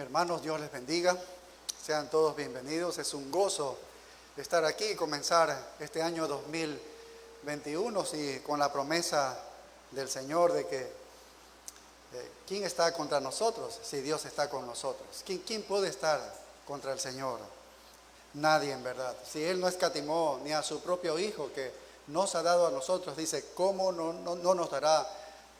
Hermanos, Dios les bendiga. Sean todos bienvenidos. Es un gozo estar aquí y comenzar este año 2021 con la promesa del Señor de que ¿quién está contra nosotros si Dios está con nosotros? ¿Quién puede estar contra el Señor? Nadie, en verdad. Si Él no escatimó ni a su propio Hijo que nos ha dado a nosotros, dice, ¿cómo no nos dará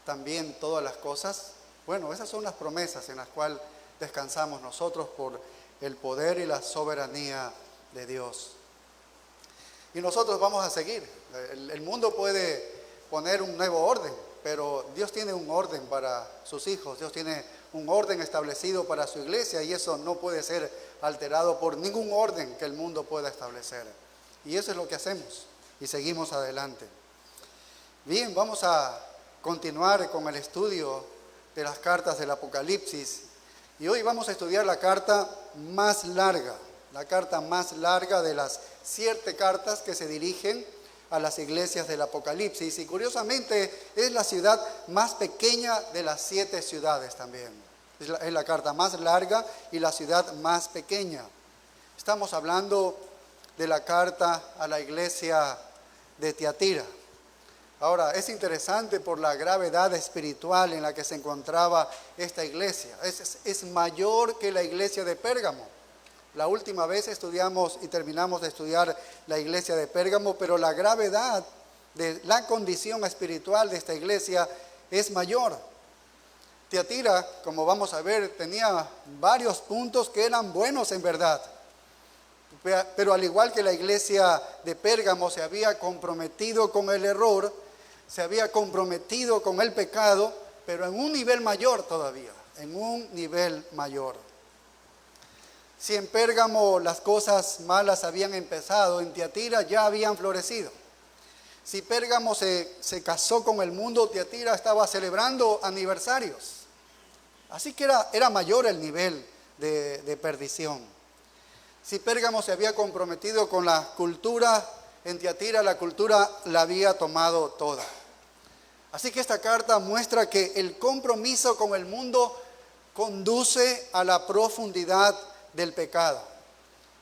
también todas las cosas? Bueno, esas son las promesas en las cuales descansamos nosotros por el poder y la soberanía de Dios. Y nosotros vamos a seguir. El mundo puede poner un nuevo orden, pero Dios tiene un orden para sus hijos. Dios tiene un orden establecido para su iglesia y eso no puede ser alterado por ningún orden que el mundo pueda establecer. Y eso es lo que hacemos y seguimos adelante. Bien, vamos a continuar con el estudio de las cartas del Apocalipsis. Y hoy vamos a estudiar la carta más larga de las 7 cartas que se dirigen a las iglesias del Apocalipsis. Y curiosamente es la ciudad más pequeña de las 7 ciudades también. Es la carta más larga y la ciudad más pequeña. Estamos hablando de la carta a la iglesia de Tiatira. Ahora, es interesante por la gravedad espiritual en la que se encontraba esta iglesia. Es mayor que la iglesia de Pérgamo. La última vez estudiamos y terminamos de estudiar la iglesia de Pérgamo, pero la gravedad de la condición espiritual de esta iglesia es mayor. Tiatira, como vamos a ver, tenía varios puntos que eran buenos en verdad. Pero al igual que la iglesia de Pérgamo se había comprometido con el error, se había comprometido con el pecado, pero en un nivel mayor todavía, en un nivel mayor. Si en Pérgamo las cosas malas habían empezado, en Tiatira ya habían florecido. Si Pérgamo se casó con el mundo, Tiatira estaba celebrando aniversarios. Así que era mayor el nivel de perdición. Si Pérgamo se había comprometido con la cultura, en Tiatira la cultura la había tomado toda. Así que esta carta muestra que el compromiso con el mundo conduce a la profundidad del pecado.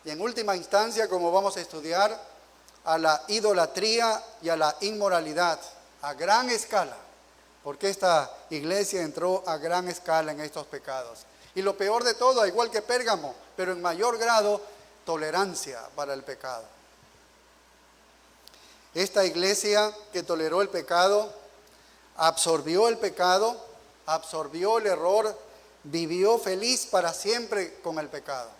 Y en última instancia, como vamos a estudiar, a la idolatría y a la inmoralidad, a gran escala. Porque esta iglesia entró a gran escala en estos pecados. Y lo peor de todo, igual que Pérgamo, pero en mayor grado, tolerancia para el pecado. Esta iglesia que toleró el pecado, absorbió el pecado, absorbió el error, vivió feliz para siempre con el pecado.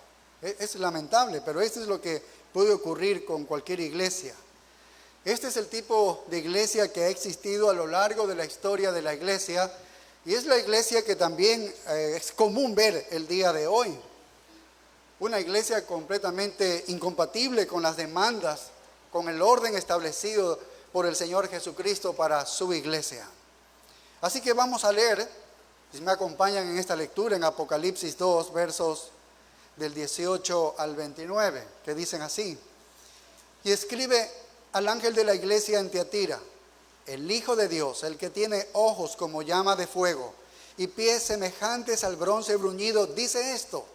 Es lamentable, pero esto es lo que puede ocurrir con cualquier iglesia. Este es el tipo de iglesia que ha existido a lo largo de la historia de la iglesia y es la iglesia que también es común ver el día de hoy. Una iglesia completamente incompatible con las demandas, con el orden establecido por el Señor Jesucristo para su iglesia. Así que vamos a leer, si me acompañan en esta lectura, en Apocalipsis 2, versos del 18 al 29, que dicen así. Y escribe al ángel de la iglesia en Tiatira, el Hijo de Dios, el que tiene ojos como llama de fuego y pies semejantes al bronce bruñido, dice esto: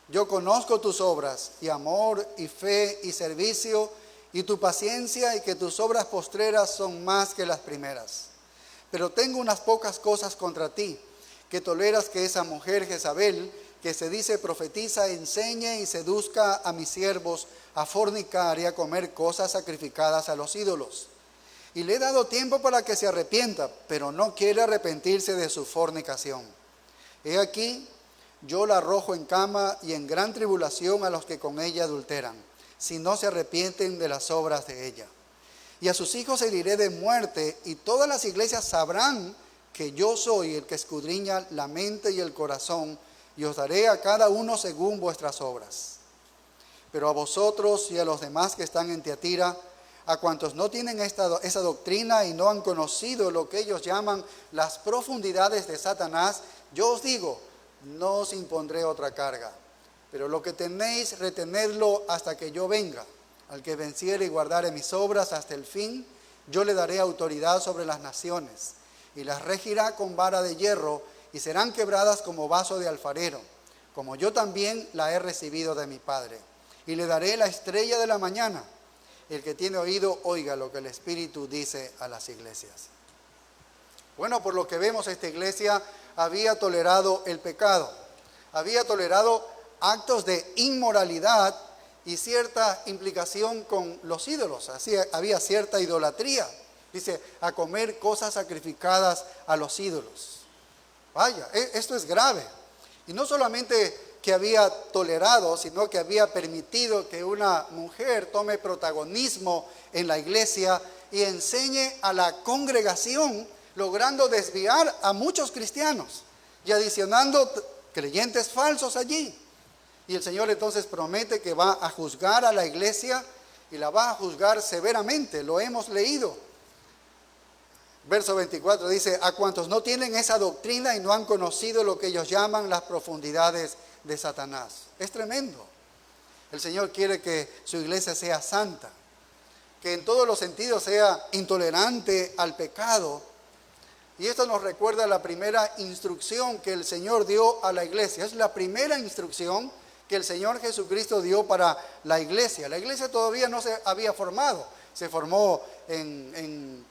yo conozco tus obras y amor y fe y servicio y tu paciencia y que tus obras postreras son más que las primeras. Pero tengo unas pocas cosas contra ti, que toleras que esa mujer Jezabel, que se dice profetiza, enseñe y seduzca a mis siervos a fornicar y a comer cosas sacrificadas a los ídolos. Y le he dado tiempo para que se arrepienta, pero no quiere arrepentirse de su fornicación. He aquí, yo la arrojo en cama y en gran tribulación a los que con ella adulteran, si no se arrepienten de las obras de ella. Y a sus hijos heriré de muerte, y todas las iglesias sabrán que yo soy el que escudriña la mente y el corazón, y os daré a cada uno según vuestras obras. Pero a vosotros y a los demás que están en Tiatira, a cuantos no tienen esa doctrina y no han conocido lo que ellos llaman las profundidades de Satanás, yo os digo, no os impondré otra carga. Pero lo que tenéis, retenedlo hasta que yo venga. Al que venciere y guardare mis obras hasta el fin, yo le daré autoridad sobre las naciones, y las regirá con vara de hierro, y serán quebradas como vaso de alfarero. como yo también la he recibido de mi Padre. Y le daré la estrella de la mañana. El que tiene oído, oiga lo que el Espíritu dice a las iglesias. Bueno, por lo que vemos, esta iglesia había tolerado el pecado, había tolerado actos de inmoralidad y cierta implicación con los ídolos. Así había cierta idolatría, dice, a comer cosas sacrificadas a los ídolos. Vaya, esto es grave. Y no solamente que había tolerado, sino que había permitido que una mujer tome protagonismo en la iglesia y enseñe a la congregación, logrando desviar a muchos cristianos y adicionando creyentes falsos allí. Y el Señor entonces promete que va a juzgar a la iglesia y la va a juzgar severamente, lo hemos leído. Verso 24 dice, a cuantos no tienen esa doctrina y no han conocido lo que ellos llaman las profundidades de Satanás. Es tremendo. El Señor quiere que su iglesia sea santa, que en todos los sentidos sea intolerante al pecado. Y esto nos recuerda la primera instrucción que el Señor dio a la iglesia. Es la primera instrucción que el Señor Jesucristo dio para la iglesia. La iglesia todavía no se había formado. Se formó en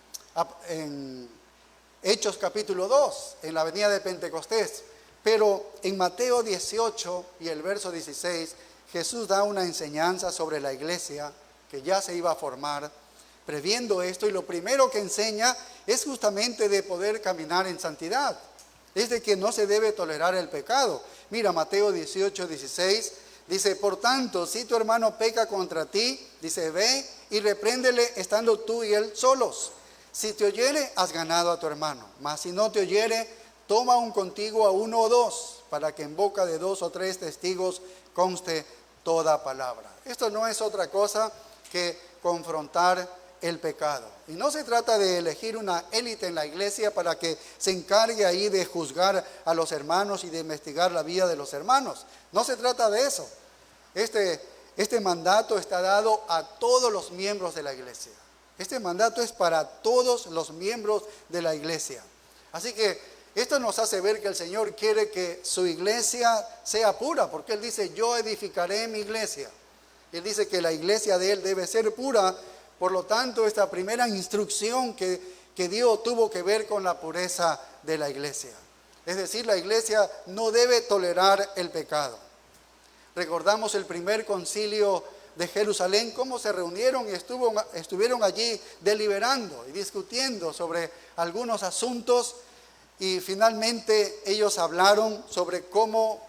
Hechos capítulo 2, en la venida de Pentecostés. Pero en Mateo 18 y el verso 16, Jesús da una enseñanza sobre la iglesia que ya se iba a formar, previendo esto, y lo primero que enseña es justamente de poder caminar en santidad. Es de que no se debe tolerar el pecado. Mira, Mateo 18, 16, dice, por tanto, si tu hermano peca contra ti, dice, ve y repréndele estando tú y él solos. Si te oyere, has ganado a tu hermano. Mas si no te oyere, toma un contigo a uno o dos, para que en boca de 2 o 3 testigos conste toda palabra. Esto no es otra cosa que confrontar el pecado. Y no se trata de elegir una élite en la iglesia para que se encargue ahí de juzgar a los hermanos y de investigar la vida de los hermanos. No se trata de eso. Este mandato está dado a todos los miembros de la iglesia. Este mandato es para todos los miembros de la iglesia. Así que esto nos hace ver que el Señor quiere que su iglesia sea pura, porque Él dice, yo edificaré mi iglesia. Él dice que la iglesia de Él debe ser pura. Por lo tanto, esta primera instrucción que dio tuvo que ver con la pureza de la iglesia. Es decir, la iglesia no debe tolerar el pecado. Recordamos el primer concilio de Jerusalén, cómo se reunieron y estuvieron allí deliberando y discutiendo sobre algunos asuntos. Y finalmente ellos hablaron sobre cuál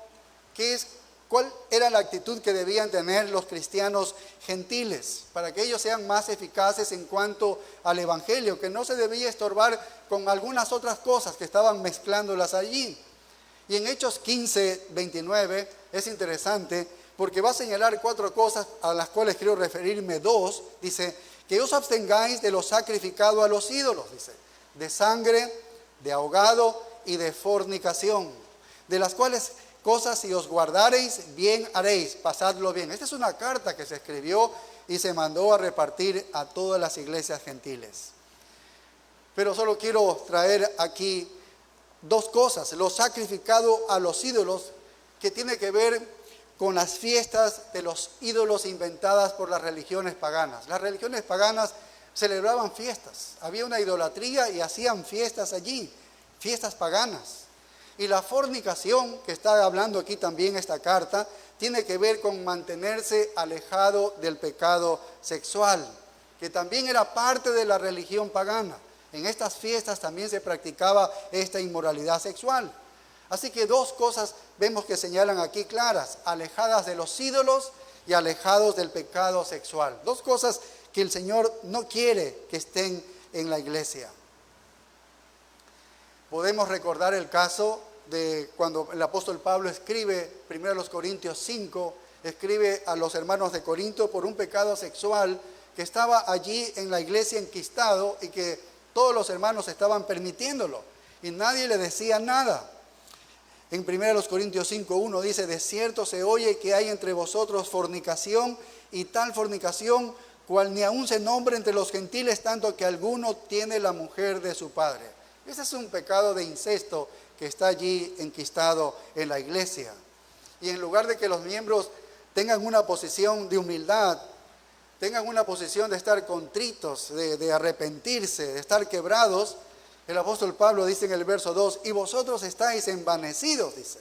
era la actitud que debían tener los cristianos gentiles para que ellos sean más eficaces en cuanto al evangelio, que no se debía estorbar con algunas otras cosas que estaban mezclándolas allí. Y en Hechos 15, 29 es interesante porque va a señalar 4 cosas a las cuales quiero referirme. 2, dice, que os abstengáis de lo sacrificado a los ídolos, dice, de sangre, de ahogado y de fornicación, de las cuales cosas si os guardareis, bien haréis, pasadlo bien. Esta es una carta que se escribió y se mandó a repartir a todas las iglesias gentiles. Pero solo quiero traer aquí 2 cosas. Lo sacrificado a los ídolos, que tiene que ver con las fiestas de los ídolos inventadas por las religiones paganas. Las religiones paganas celebraban fiestas, había una idolatría y hacían fiestas allí, fiestas paganas. Y la fornicación, que está hablando aquí también esta carta, tiene que ver con mantenerse alejado del pecado sexual, que también era parte de la religión pagana. En estas fiestas también se practicaba esta inmoralidad sexual. Así que 2 cosas vemos que señalan aquí claras, alejadas de los ídolos y alejados del pecado sexual. 2 cosas que el Señor no quiere que estén en la iglesia. Podemos recordar el caso de cuando el apóstol Pablo escribe, 1 Corintios 5, escribe a los hermanos de Corinto por un pecado sexual que estaba allí en la iglesia enquistado y que todos los hermanos estaban permitiéndolo y nadie le decía nada. En 1 Corintios 5:1 dice, de cierto se oye que hay entre vosotros fornicación y tal fornicación cual ni aún se nombra entre los gentiles, tanto que alguno tiene la mujer de su padre. Ese es un pecado de incesto que está allí enquistado en la iglesia. y en lugar de que los miembros tengan una posición de humildad, tengan una posición de estar contritos, de arrepentirse, de estar quebrados, el apóstol Pablo dice en el verso 2, y vosotros estáis envanecidos, dice,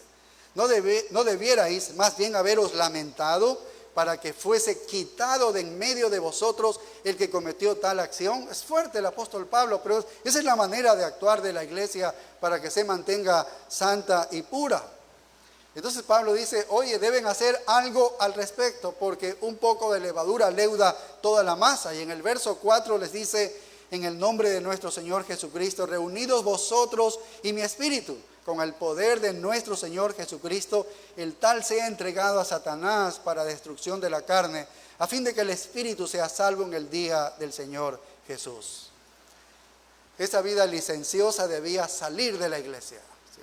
no debierais más bien haberos lamentado para que fuese quitado de en medio de vosotros el que cometió tal acción. Es fuerte el apóstol Pablo, pero esa es la manera de actuar de la iglesia para que se mantenga santa y pura. Entonces Pablo dice, oye, deben hacer algo al respecto, porque un poco de levadura leuda toda la masa. Y en el verso 4 les dice, en el nombre de nuestro Señor Jesucristo, reunidos vosotros y mi espíritu, con el poder de nuestro Señor Jesucristo, el tal sea entregado a Satanás para destrucción de la carne, a fin de que el espíritu sea salvo en el día del Señor Jesús. Esa vida licenciosa debía salir de la iglesia.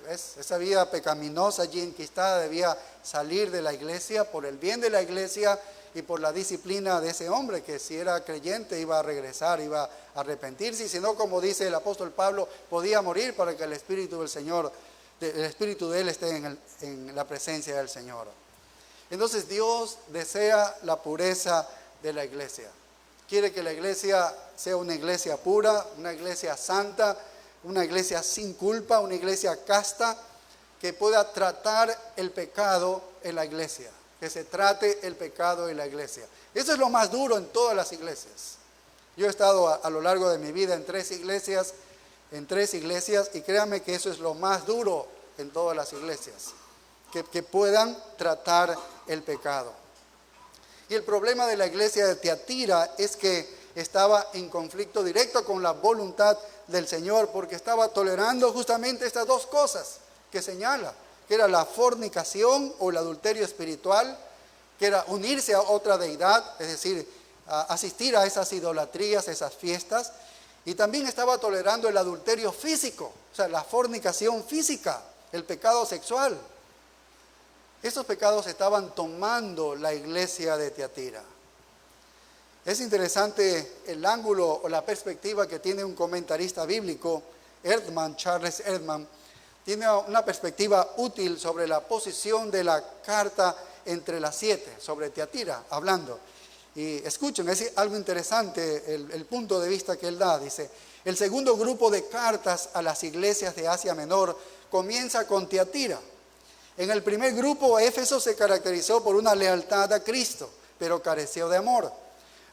¿Ves? Esa vida pecaminosa allí enquistada debía salir de la iglesia por el bien de la iglesia y por la disciplina de ese hombre que si era creyente iba a regresar, iba a arrepentirse, y si no, como dice el apóstol Pablo, podía morir para que el Espíritu del Señor, el Espíritu de él esté en la presencia del Señor. Entonces Dios desea la pureza de la iglesia. Quiere que la iglesia sea una iglesia pura, una iglesia santa, una iglesia sin culpa, una iglesia casta, que pueda tratar el pecado en la iglesia, que se trate el pecado en la iglesia. Eso es lo más duro en todas las iglesias. Yo he estado a lo largo de mi vida en tres iglesias, y créanme que eso es lo más duro en todas las iglesias, que puedan tratar el pecado. Y el problema de la iglesia de Tiatira es que estaba en conflicto directo con la voluntad del Señor, porque estaba tolerando justamente estas dos cosas que señala, que era la fornicación o el adulterio espiritual, que era unirse a otra deidad, es decir, asistir a esas idolatrías, esas fiestas, y también estaba tolerando el adulterio físico, o sea, la fornicación física, el pecado sexual. Estos pecados estaban tomando la iglesia de Tiatira. Es interesante el ángulo o la perspectiva que tiene un comentarista bíblico, Charles Erdman. Tiene una perspectiva útil sobre la posición de la carta entre las 7, sobre Tiatira, hablando. Y escuchen, es algo interesante el punto de vista que él da. Dice, el segundo grupo de cartas a las iglesias de Asia Menor comienza con Tiatira. En el primer grupo, Éfeso se caracterizó por una lealtad a Cristo, pero careció de amor.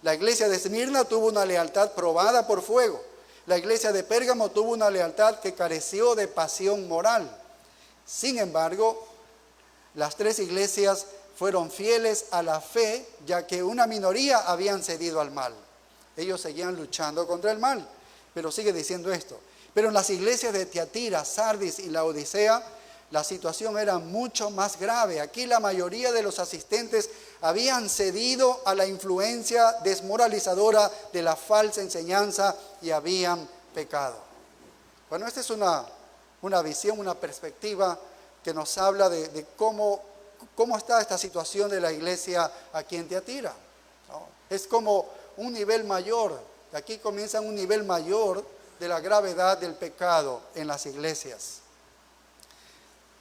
La iglesia de Esmirna tuvo una lealtad probada por fuego. La iglesia de Pérgamo tuvo una lealtad que careció de pasión moral. Sin embargo, las tres iglesias fueron fieles a la fe, ya que una minoría habían cedido al mal. Ellos seguían luchando contra el mal, pero sigue diciendo esto. Pero en las iglesias de Tiatira, Sardis y Laodicea, la situación era mucho más grave. Aquí la mayoría de los asistentes habían cedido a la influencia desmoralizadora de la falsa enseñanza y habían pecado. Bueno, esta es una visión, una perspectiva que nos habla de cómo está esta situación de la iglesia aquí en Tiatira, ¿no? Es como un nivel mayor. Aquí comienza un nivel mayor de la gravedad del pecado en las iglesias.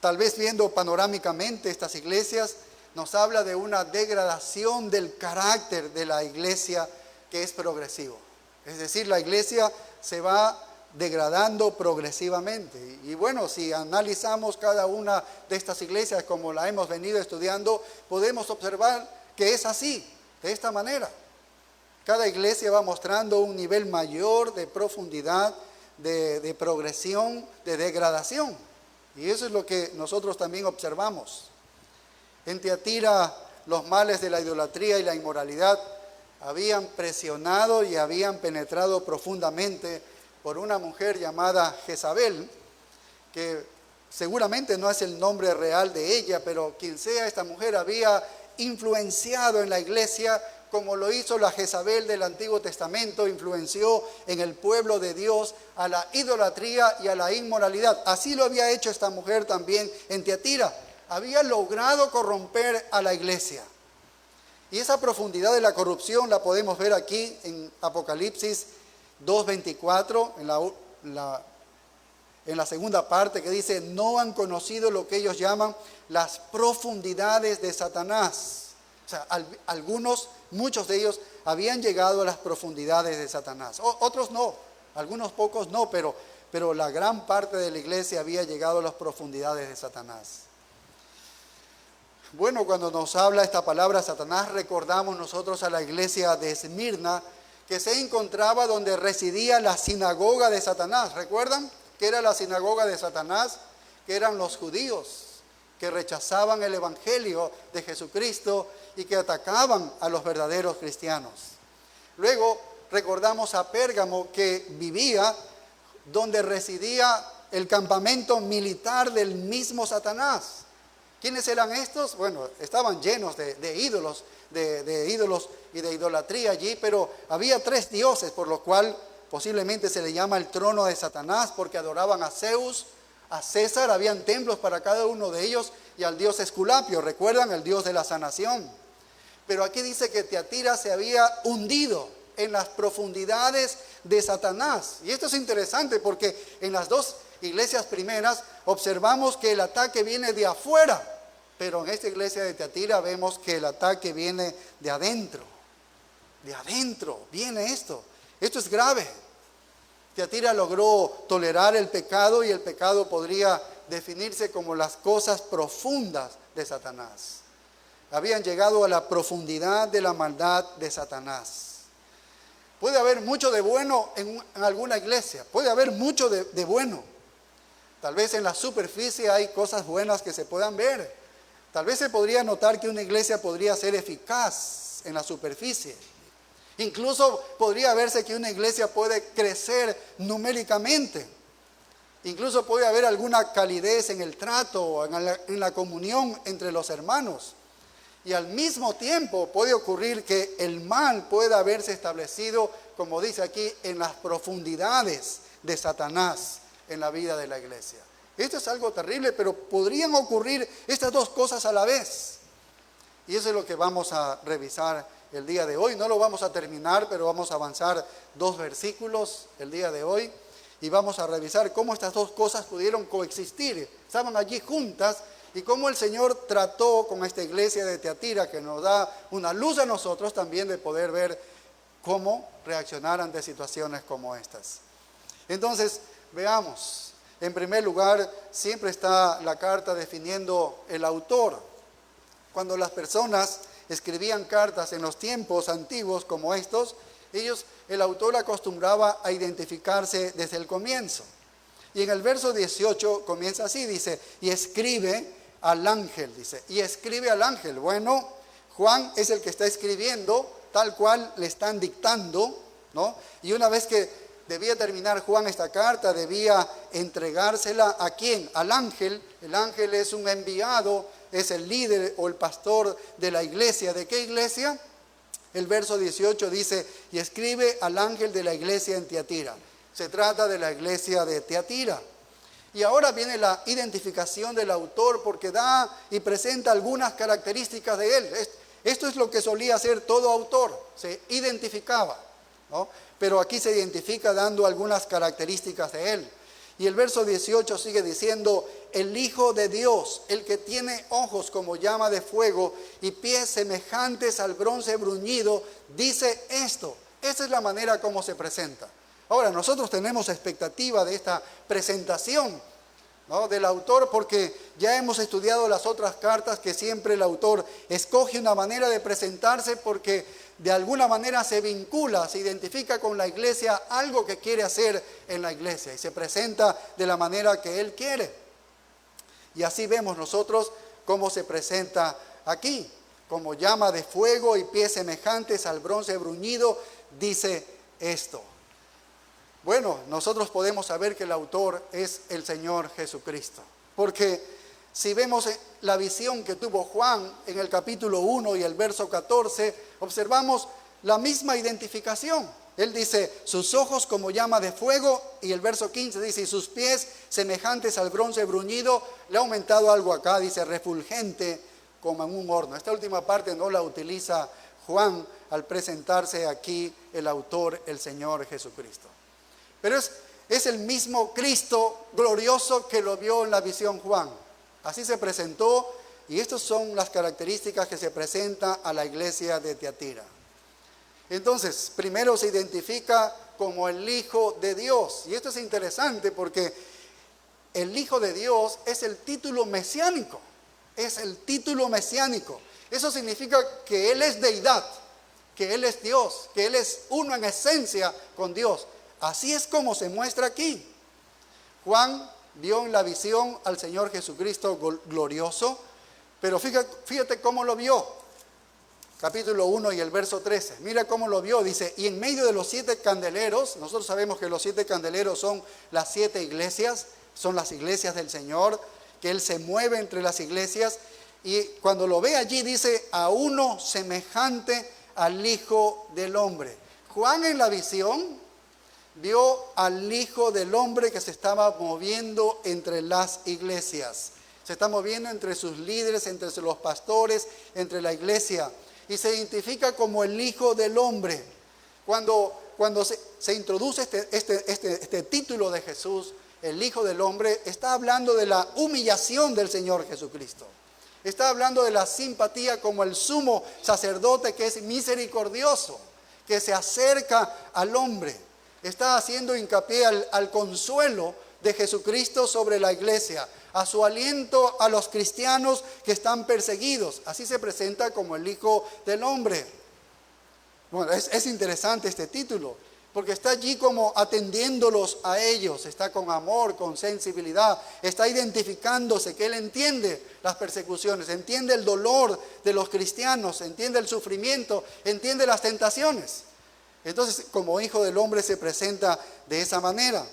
Tal vez viendo panorámicamente estas iglesias, nos habla de una degradación del carácter de la iglesia que es progresivo. Es decir, la iglesia se va degradando progresivamente. Y bueno, si analizamos cada una de estas iglesias como la hemos venido estudiando, podemos observar que es así, de esta manera. Cada iglesia va mostrando un nivel mayor de profundidad, de progresión, de degradación. Y eso es lo que nosotros también observamos. En Tiatira, los males de la idolatría y la inmoralidad habían presionado y habían penetrado profundamente por una mujer llamada Jezabel, que seguramente no es el nombre real de ella, pero quien sea esta mujer había influenciado en la iglesia como lo hizo la Jezabel del Antiguo Testamento, influenció en el pueblo de Dios a la idolatría y a la inmoralidad. Así lo había hecho esta mujer también en Tiatira. Había logrado corromper a la iglesia. Y esa profundidad de la corrupción la podemos ver aquí en Apocalipsis 2:24, en la segunda parte que dice, no han conocido lo que ellos llaman las profundidades de Satanás. O sea, muchos de ellos habían llegado a las profundidades de Satanás. Otros no, algunos pocos no, pero la gran parte de la iglesia había llegado a las profundidades de Satanás. Bueno, cuando nos habla esta palabra Satanás, recordamos nosotros a la iglesia de Esmirna, que se encontraba donde residía la sinagoga de Satanás. ¿Recuerdan que era la sinagoga de Satanás? Que eran los judíos que rechazaban el evangelio de Jesucristo y que atacaban a los verdaderos cristianos. Luego recordamos a Pérgamo, que vivía donde residía el campamento militar del mismo Satanás. ¿Quiénes eran estos? Bueno, estaban llenos de ídolos, de ídolos y de idolatría allí, pero había 3 dioses, por lo cual posiblemente se le llama el trono de Satanás, porque adoraban a Zeus, a César, habían templos para cada uno de ellos, y al dios Esculapio, ¿recuerdan? El dios de la sanación. Pero aquí dice que Tiatira se había hundido en las profundidades de Satanás. Y esto es interesante porque en las 2 iglesias primeras observamos que el ataque viene de afuera, pero en esta iglesia de Tiatira vemos que el ataque viene de adentro. De adentro viene esto. Esto es grave. Tiatira logró tolerar el pecado, y el pecado podría definirse como las cosas profundas de Satanás. Habían llegado a la profundidad de la maldad de Satanás. Puede haber mucho de bueno en alguna iglesia, puede haber mucho de bueno. Tal vez en la superficie hay cosas buenas que se puedan ver. Tal vez se podría notar que una iglesia podría ser eficaz en la superficie. Incluso podría verse que una iglesia puede crecer numéricamente. Incluso puede haber alguna calidez en el trato, en la comunión entre los hermanos. Y al mismo tiempo puede ocurrir que el mal pueda haberse establecido, como dice aquí, en las profundidades de Satanás en la vida de la iglesia. Esto es algo terrible, pero podrían ocurrir estas 2 cosas a la vez. Y eso es lo que vamos a revisar el día de hoy. No lo vamos a terminar, pero vamos a avanzar 2 versículos el día de hoy. Y vamos a revisar cómo estas 2 cosas pudieron coexistir. Estaban allí juntas. Y cómo el Señor trató con esta iglesia de Tiatira, que nos da una luz a nosotros también de poder ver cómo reaccionar ante situaciones como estas. Entonces, veamos. En primer lugar, siempre está la carta definiendo el autor. Cuando las personas escribían cartas en los tiempos antiguos como estos, el autor acostumbraba a identificarse desde el comienzo. Y en el verso 18 comienza así, dice, y escribe al ángel, dice, y escribe al ángel. Bueno, Juan es el que está escribiendo, tal cual le están dictando, ¿no? Y una vez que debía terminar Juan esta carta, debía entregársela ¿a quién? Al ángel. El ángel es un enviado, es el líder o el pastor de la iglesia. ¿De qué iglesia? El verso 18 dice, y escribe al ángel de la iglesia en Tiatira. Se trata de la iglesia de Tiatira. Y ahora viene la identificación del autor, porque da y presenta algunas características de él. Esto es lo que solía hacer todo autor, se identificaba, ¿no? Pero aquí se identifica dando algunas características de él. Y el verso 18 sigue diciendo, el Hijo de Dios, el que tiene ojos como llama de fuego y pies semejantes al bronce bruñido, dice esto. Esa es la manera como se presenta. Ahora, nosotros tenemos expectativa de esta presentación, ¿no?, del autor, porque ya hemos estudiado las otras cartas que siempre el autor escoge una manera de presentarse porque de alguna manera se vincula, se identifica con la iglesia, algo que quiere hacer en la iglesia y se presenta de la manera que él quiere. Y así vemos nosotros cómo se presenta aquí, como llama de fuego y pies semejantes al bronce bruñido, dice esto. Bueno, nosotros podemos saber que el autor es el Señor Jesucristo, porque si vemos la visión que tuvo Juan en el capítulo 1 y el verso 14, observamos la misma identificación. Él dice, sus ojos como llama de fuego, y el verso 15 dice, y sus pies semejantes al bronce bruñido. Le ha aumentado algo acá, dice, refulgente como en un horno. Esta última parte no la utiliza Juan al presentarse aquí el autor, el Señor Jesucristo. Pero es es el mismo Cristo glorioso que lo vio en la visión Juan. Así se presentó, y estas son las características que se presentan a la iglesia de Tiatira. Entonces, primero se identifica como el Hijo de Dios. Y esto es interesante porque el Hijo de Dios es el título mesiánico. Es el título mesiánico. Eso significa que Él es deidad, que Él es Dios, que Él es uno en esencia con Dios. Así es como se muestra aquí. Juan vio en la visión al Señor Jesucristo glorioso, pero fíjate cómo lo vio. Capítulo 1 y el verso 13. Mira cómo lo vio. Dice, y en medio de los 7 candeleros, nosotros sabemos que los 7 candeleros son las 7 iglesias, son las iglesias del Señor, que Él se mueve entre las iglesias. Y cuando lo ve allí dice, a uno semejante al Hijo del Hombre. Juan en la visión vio al Hijo del Hombre que se estaba moviendo entre las iglesias. Se está moviendo entre sus líderes, entre los pastores, entre la iglesia. Y se identifica como el Hijo del Hombre. Cuando se introduce este título de Jesús, el Hijo del Hombre, está hablando de la humillación del Señor Jesucristo. Está hablando de la simpatía como el sumo sacerdote que es misericordioso, que se acerca al hombre. Está haciendo hincapié al consuelo de Jesucristo sobre la iglesia, a su aliento a los cristianos que están perseguidos. Así se presenta como el Hijo del Hombre. Bueno, es interesante este título, porque está allí como atendiéndolos a ellos, está con amor, con sensibilidad, está identificándose, que Él entiende las persecuciones, entiende el dolor de los cristianos, entiende el sufrimiento, entiende las tentaciones. Entonces, como Hijo del Hombre se presenta de esa manera.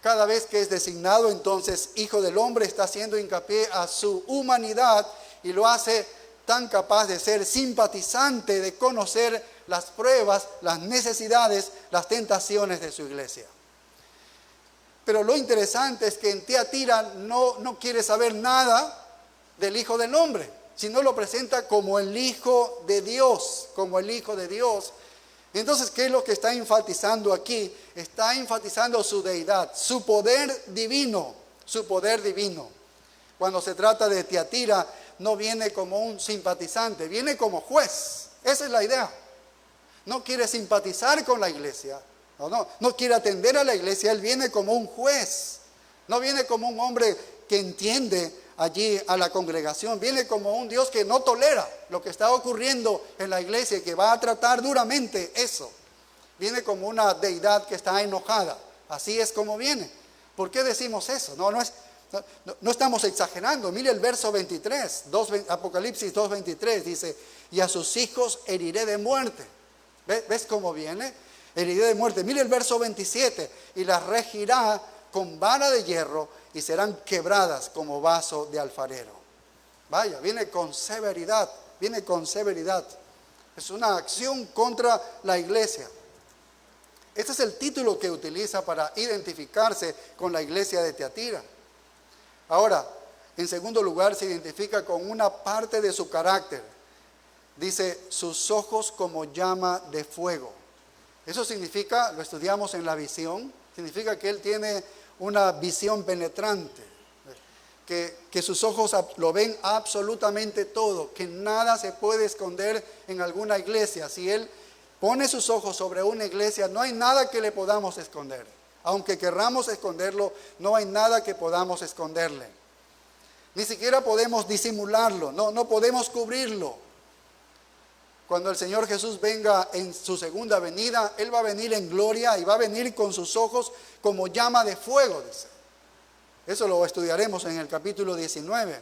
Cada vez que es designado, entonces, Hijo del Hombre, está haciendo hincapié a su humanidad y lo hace tan capaz de ser simpatizante, de conocer las pruebas, las necesidades, las tentaciones de su iglesia. Pero lo interesante es que en Tiatira no quiere saber nada del Hijo del Hombre, sino lo presenta como el Hijo de Dios, como el Hijo de Dios. Entonces, ¿qué es lo que está enfatizando aquí? Está enfatizando su deidad, su poder divino, su poder divino. Cuando se trata de Tiatira, no viene como un simpatizante, viene como juez. Esa es la idea. No quiere simpatizar con la iglesia, no quiere atender a la iglesia, él viene como un juez. No viene como un hombre que entiende allí a la congregación, viene como un Dios que no tolera lo que está ocurriendo en la iglesia y que va a tratar duramente eso. Viene como una deidad que está enojada. Así es como viene. ¿Por qué decimos eso? No estamos exagerando. Mire el verso 23, Apocalipsis 2:23 dice, y a sus hijos heriré de muerte. ¿Ves cómo viene? Heriré de muerte. Mire el verso 27, y las regirá con vara de hierro y serán quebradas como vaso de alfarero. Vaya, viene con severidad, viene con severidad. Es una acción contra la iglesia. Este es el título que utiliza para identificarse con la iglesia de Tiatira. Ahora, en segundo lugar, se identifica con una parte de su carácter. Dice, sus ojos como llama de fuego. Eso significa, lo estudiamos en la visión, significa que él tiene una visión penetrante, que sus ojos lo ven absolutamente todo, que nada se puede esconder en alguna iglesia. Si él pone sus ojos sobre una iglesia, no hay nada que le podamos esconder. Aunque querramos esconderlo, no hay nada que podamos esconderle. Ni siquiera podemos disimularlo, no podemos cubrirlo. Cuando el Señor Jesús venga en su segunda venida, Él va a venir en gloria y va a venir con sus ojos como llama de fuego, dice. Eso lo estudiaremos en el capítulo 19.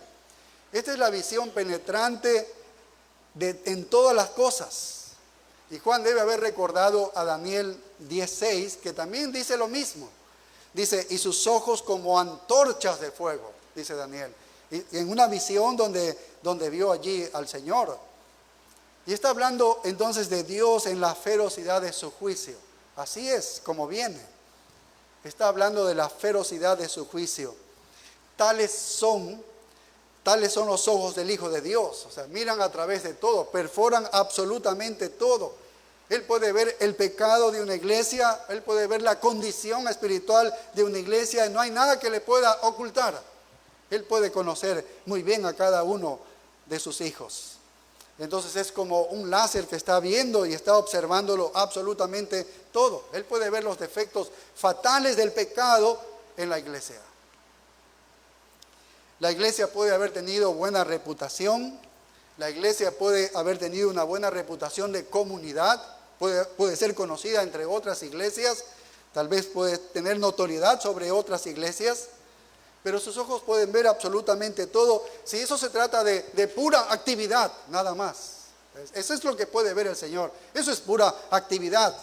Esta es la visión penetrante en todas las cosas. Y Juan debe haber recordado a Daniel 10:6, que también dice lo mismo. Dice, y sus ojos como antorchas de fuego, dice Daniel. Y en una visión donde vio allí al Señor. Y está hablando entonces de Dios en la ferocidad de su juicio. Así es como viene. Está hablando de la ferocidad de su juicio. Tales son los ojos del Hijo de Dios. O sea, miran a través de todo, perforan absolutamente todo. Él puede ver el pecado de una iglesia, Él puede ver la condición espiritual de una iglesia, y no hay nada que le pueda ocultar. Él puede conocer muy bien a cada uno de sus hijos. Entonces es como un láser que está viendo y está observándolo absolutamente todo. Él puede ver los defectos fatales del pecado en la iglesia. La iglesia puede haber tenido buena reputación, la iglesia puede haber tenido una buena reputación de comunidad, puede ser conocida entre otras iglesias, tal vez puede tener notoriedad sobre otras iglesias, pero sus ojos pueden ver absolutamente todo, si eso se trata de pura actividad, nada más. Eso es lo que puede ver el Señor, eso es pura actividad.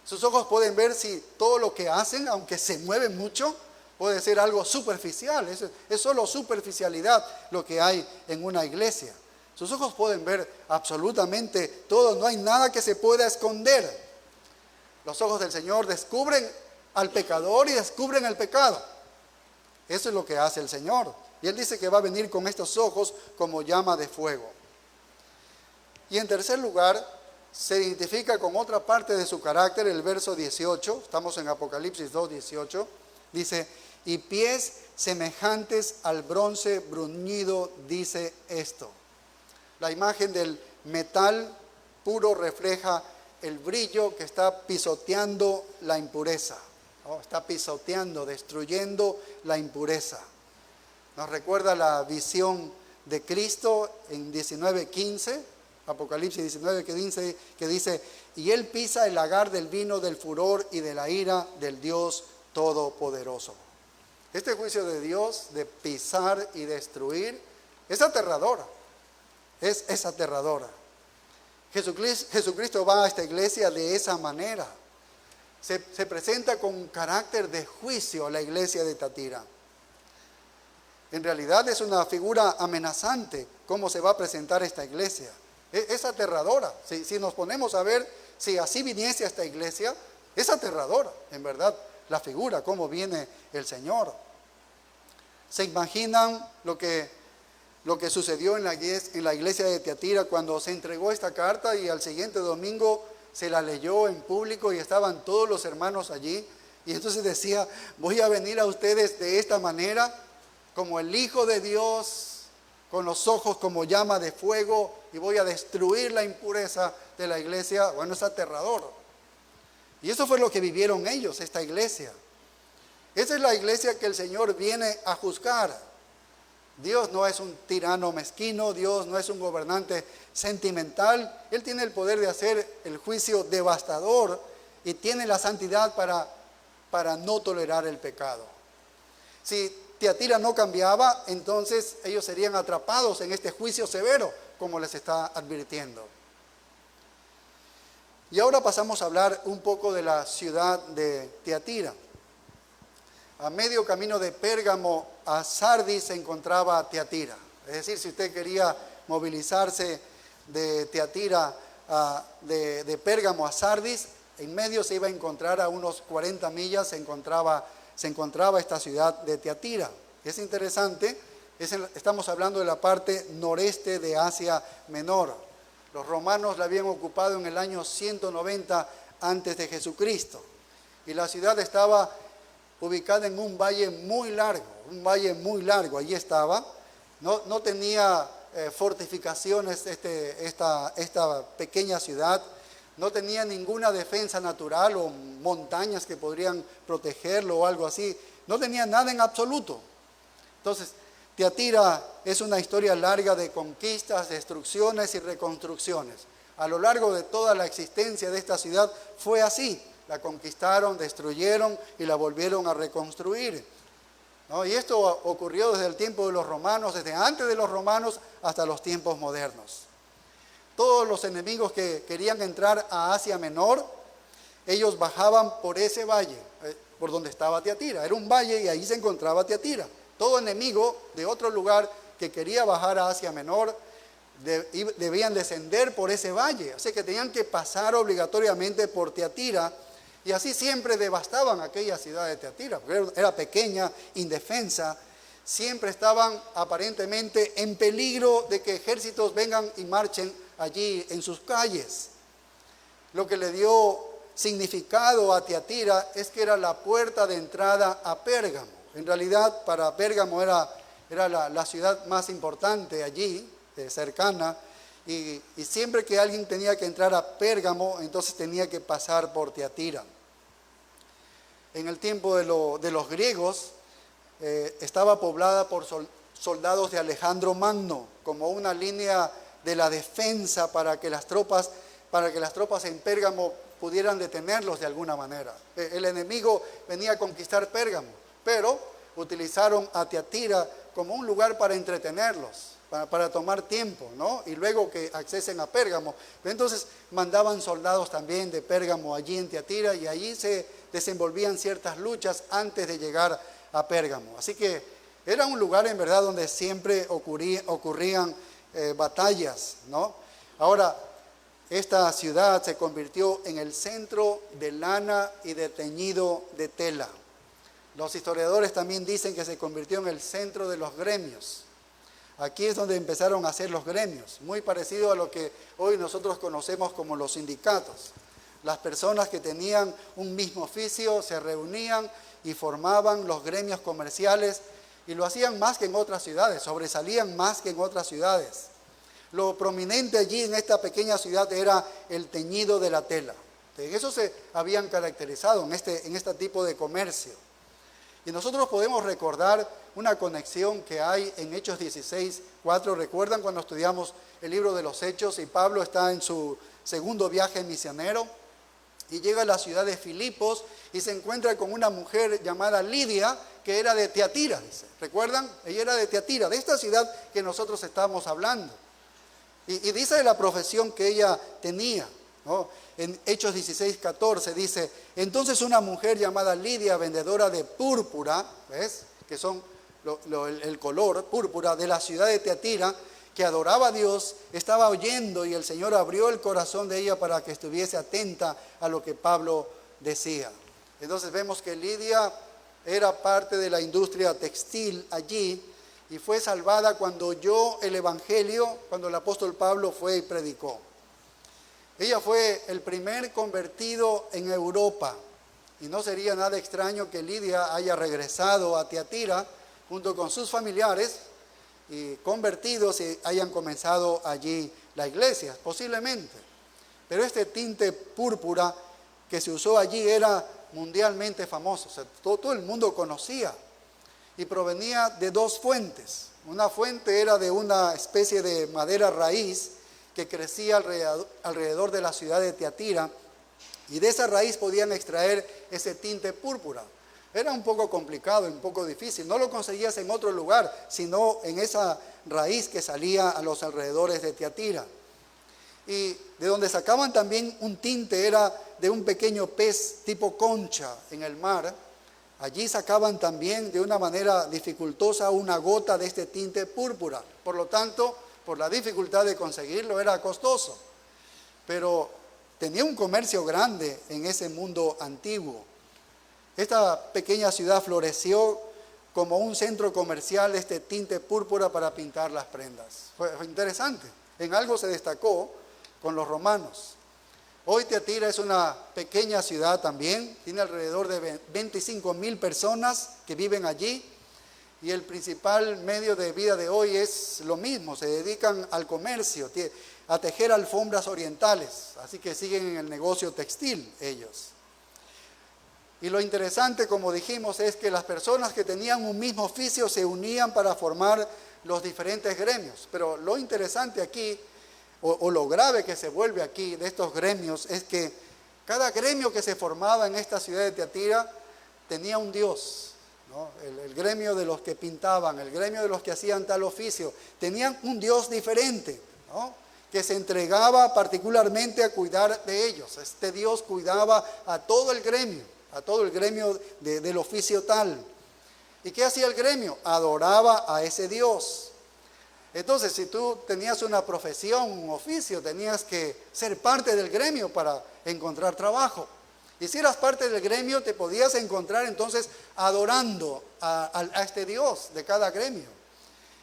Sus ojos pueden ver si todo lo que hacen, aunque se mueven mucho, puede ser algo superficial, es solo superficialidad lo que hay en una iglesia. Sus ojos pueden ver absolutamente todo, no hay nada que se pueda esconder. Los ojos del Señor descubren al pecador y descubren el pecado. Eso es lo que hace el Señor. Y Él dice que va a venir con estos ojos como llama de fuego. Y en tercer lugar, se identifica con otra parte de su carácter, el verso 18, estamos en Apocalipsis 2, 18, dice, y pies semejantes al bronce bruñido, dice esto. La imagen del metal puro refleja el brillo que está pisoteando la impureza, ¿no? Está pisoteando, destruyendo la impureza. Nos recuerda la visión de Cristo en 19:15, Apocalipsis 19, que dice, y Él pisa el lagar del vino del furor y de la ira del Dios Todopoderoso. Este juicio de Dios de pisar y destruir es aterrador. Es aterradora. Jesucristo va a esta iglesia de esa manera. Se presenta con un carácter de juicio a la iglesia de Tiatira. En realidad es una figura amenazante cómo se va a presentar esta iglesia. Es aterradora. Si nos ponemos a ver, si así viniese a esta iglesia, es aterradora, en verdad, la figura, cómo viene el Señor. ¿Se imaginan lo que sucedió en la iglesia de Tiatira cuando se entregó esta carta y al siguiente domingo se la leyó en público y estaban todos los hermanos allí? Y entonces decía, voy a venir a ustedes de esta manera, como el Hijo de Dios, con los ojos como llama de fuego, y voy a destruir la impureza de la iglesia. Bueno, es aterrador. Y eso fue lo que vivieron ellos, esta iglesia. Esa es la iglesia que el Señor viene a juzgar. Dios no es un tirano mezquino, Dios no es un gobernante sentimental. Él tiene el poder de hacer el juicio devastador y tiene la santidad para no tolerar el pecado. Si Tiatira no cambiaba, entonces ellos serían atrapados en este juicio severo, como les está advirtiendo. Y ahora pasamos a hablar un poco de la ciudad de Tiatira. A medio camino de Pérgamo a Sardis se encontraba Tiatira. Es decir, si usted quería movilizarse de Tiatira, de Pérgamo a Sardis, en medio se iba a encontrar a unos 40 millas, se encontraba esta ciudad de Tiatira. Es interesante, estamos hablando de la parte noreste de Asia Menor. Los romanos la habían ocupado en el año 190 antes de Jesucristo. Y la ciudad estaba ubicada en un valle muy largo, allí estaba. No tenía fortificaciones esta pequeña ciudad, no tenía ninguna defensa natural o montañas que podrían protegerlo o algo así, no tenía nada en absoluto. Entonces, Tiatira es una historia larga de conquistas, destrucciones y reconstrucciones. A lo largo de toda la existencia de esta ciudad fue así. La conquistaron, destruyeron y la volvieron a reconstruir, ¿no? Y esto ocurrió desde el tiempo de los romanos, desde antes de los romanos hasta los tiempos modernos. Todos los enemigos que querían entrar a Asia Menor, ellos bajaban por ese valle, por donde estaba Tiatira. Era un valle y ahí se encontraba Tiatira. Todo enemigo de otro lugar que quería bajar a Asia Menor debían descender por ese valle. Así que tenían que pasar obligatoriamente por Tiatira. Y así siempre devastaban aquella ciudad de Tiatira, porque era pequeña, indefensa. Siempre estaban aparentemente en peligro de que ejércitos vengan y marchen allí en sus calles. lo que le dio significado a Tiatira es que era la puerta de entrada a Pérgamo. En realidad, para Pérgamo era la ciudad más importante allí, cercana, y siempre que alguien tenía que entrar a Pérgamo, entonces tenía que pasar por Tiatira. En el tiempo de los griegos, estaba poblada por soldados de Alejandro Magno, como una línea de la defensa para que las tropas en Pérgamo pudieran detenerlos de alguna manera. El enemigo venía a conquistar Pérgamo, pero utilizaron a Tiatira como un lugar para entretenerlos, para tomar tiempo, ¿no? Y luego que accesen a Pérgamo. Entonces mandaban soldados también de Pérgamo allí en Tiatira, y allí se desenvolvían ciertas luchas antes de llegar a Pérgamo. Así que era un lugar en verdad donde siempre ocurrían batallas, ¿no? Ahora, esta ciudad se convirtió en el centro de lana y de teñido de tela. Los historiadores también dicen que se convirtió en el centro de los gremios. Aquí es donde empezaron a hacer los gremios, muy parecido a lo que hoy nosotros conocemos como los sindicatos. Las personas que tenían un mismo oficio se reunían y formaban los gremios comerciales, y lo hacían más que en otras ciudades, sobresalían más que en otras ciudades. Lo prominente allí en esta pequeña ciudad era el teñido de la tela. En eso se habían caracterizado en este tipo de comercio. Y nosotros podemos recordar una conexión que hay en Hechos 16:4. ¿Recuerdan cuando estudiamos el libro de los Hechos y Pablo está en su segundo viaje misionero y llega a la ciudad de Filipos y se encuentra con una mujer llamada Lidia, que era de Tiatira, dice? ¿Recuerdan? Ella era de Tiatira, de esta ciudad que nosotros estamos hablando. Y dice de la profesión que ella tenía, ¿no? En Hechos 16:14 dice: entonces una mujer llamada Lidia, vendedora de púrpura, ¿ves? Que son el color púrpura, de la ciudad de Tiatira, que adoraba a Dios, estaba oyendo, y el Señor abrió el corazón de ella para que estuviese atenta a lo que Pablo decía. Entonces vemos que Lidia era parte de la industria textil allí, y fue salvada cuando oyó el Evangelio, cuando el apóstol Pablo fue y predicó. Ella fue el primer convertido en Europa, y no sería nada extraño que Lidia haya regresado a Tiatira junto con sus familiares y convertidos y hayan comenzado allí la iglesia, posiblemente. Pero este tinte púrpura que se usó allí era mundialmente famoso, o sea, todo el mundo conocía, y provenía de dos fuentes. Una fuente era de una especie de madera raíz que crecía alrededor de la ciudad de Tiatira, y de esa raíz podían extraer ese tinte púrpura. Era un poco complicado, un poco difícil. No lo conseguías en otro lugar, sino en esa raíz que salía a los alrededores de Tiatira. Y de donde sacaban también un tinte era de un pequeño pez tipo concha en el mar. Allí sacaban también de una manera dificultosa una gota de este tinte púrpura. Por lo tanto, por la dificultad de conseguirlo, era costoso. Pero tenía un comercio grande en ese mundo antiguo. Esta pequeña ciudad floreció como un centro comercial de este tinte púrpura para pintar las prendas. Fue interesante. En algo se destacó con los romanos. Hoy Tiatira es una pequeña ciudad también, tiene alrededor de 25,000 personas que viven allí, y el principal medio de vida de hoy es lo mismo, se dedican al comercio, a tejer alfombras orientales, así que siguen en el negocio textil ellos. Y lo interesante, como dijimos, es que las personas que tenían un mismo oficio se unían para formar los diferentes gremios, pero lo interesante aquí, o lo grave que se vuelve aquí de estos gremios, es que cada gremio que se formaba en esta ciudad de Tiatira tenía un dios, ¿no? El gremio de los que pintaban, el gremio de los que hacían tal oficio, tenían un dios diferente, ¿no? Que se entregaba particularmente a cuidar de ellos. Este dios cuidaba a todo el gremio del oficio tal. ¿Y qué hacía el gremio? Adoraba a ese dios. Entonces, si tú tenías una profesión, un oficio, tenías que ser parte del gremio para encontrar trabajo. Y si eras parte del gremio, te podías encontrar entonces adorando a este Dios de cada gremio.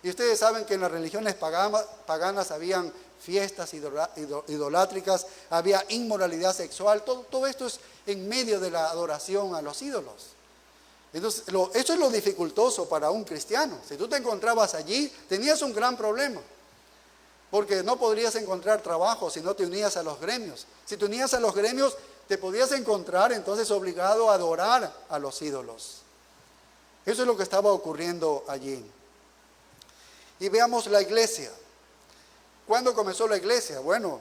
Y ustedes saben que en las religiones paganas habían fiestas idolátricas, había inmoralidad sexual, todo esto es en medio de la adoración a los ídolos. Entonces, eso es lo dificultoso para un cristiano. Si tú te encontrabas allí, tenías un gran problema, porque no podrías encontrar trabajo si no te unías a los gremios. Si te unías a los gremios, te podías encontrar entonces obligado a adorar a los ídolos. Eso es lo que estaba ocurriendo allí. Y veamos la iglesia. ¿Cuándo comenzó la iglesia? Bueno,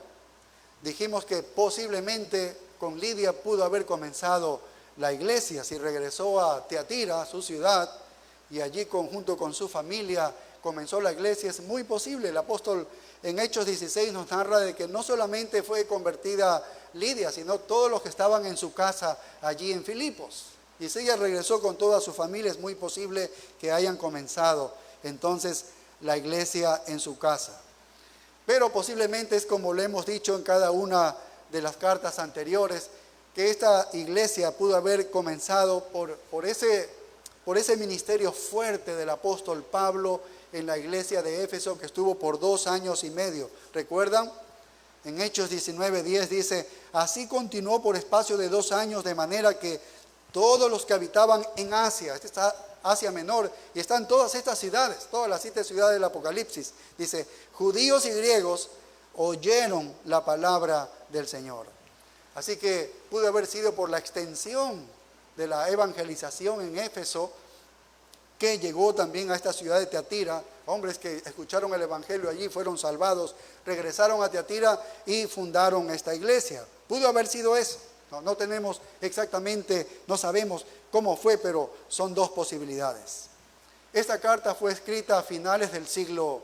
dijimos que posiblemente con Lidia pudo haber comenzado la iglesia. Si regresó a Tiatira, a su ciudad, y allí junto con su familia comenzó la iglesia, es muy posible. El apóstol en Hechos 16 nos narra de que no solamente fue convertida Lidia, sino todos los que estaban en su casa allí en Filipos. Y si ella regresó con toda su familia, es muy posible que hayan comenzado entonces la iglesia en su casa. Pero posiblemente es como le hemos dicho en cada una de las cartas anteriores, que esta iglesia pudo haber comenzado por ese ministerio fuerte del apóstol Pablo en la iglesia de Éfeso, que estuvo por 2 años y medio. ¿Recuerdan? En Hechos 19:10 dice: así continuó por espacio de 2 años, de manera que todos los que habitaban en Asia, esta está Asia Menor, y están todas estas ciudades, todas las 7 ciudades del Apocalipsis, dice, judíos y griegos oyeron la palabra del Señor. Así que pudo haber sido por la extensión de la evangelización en Éfeso que llegó también a esta ciudad de Tiatira. Hombres que escucharon el evangelio allí, fueron salvados, regresaron a Tiatira y fundaron esta iglesia. Pudo haber sido eso. No tenemos exactamente, no sabemos cómo fue, pero son 2 posibilidades. Esta carta fue escrita a finales del siglo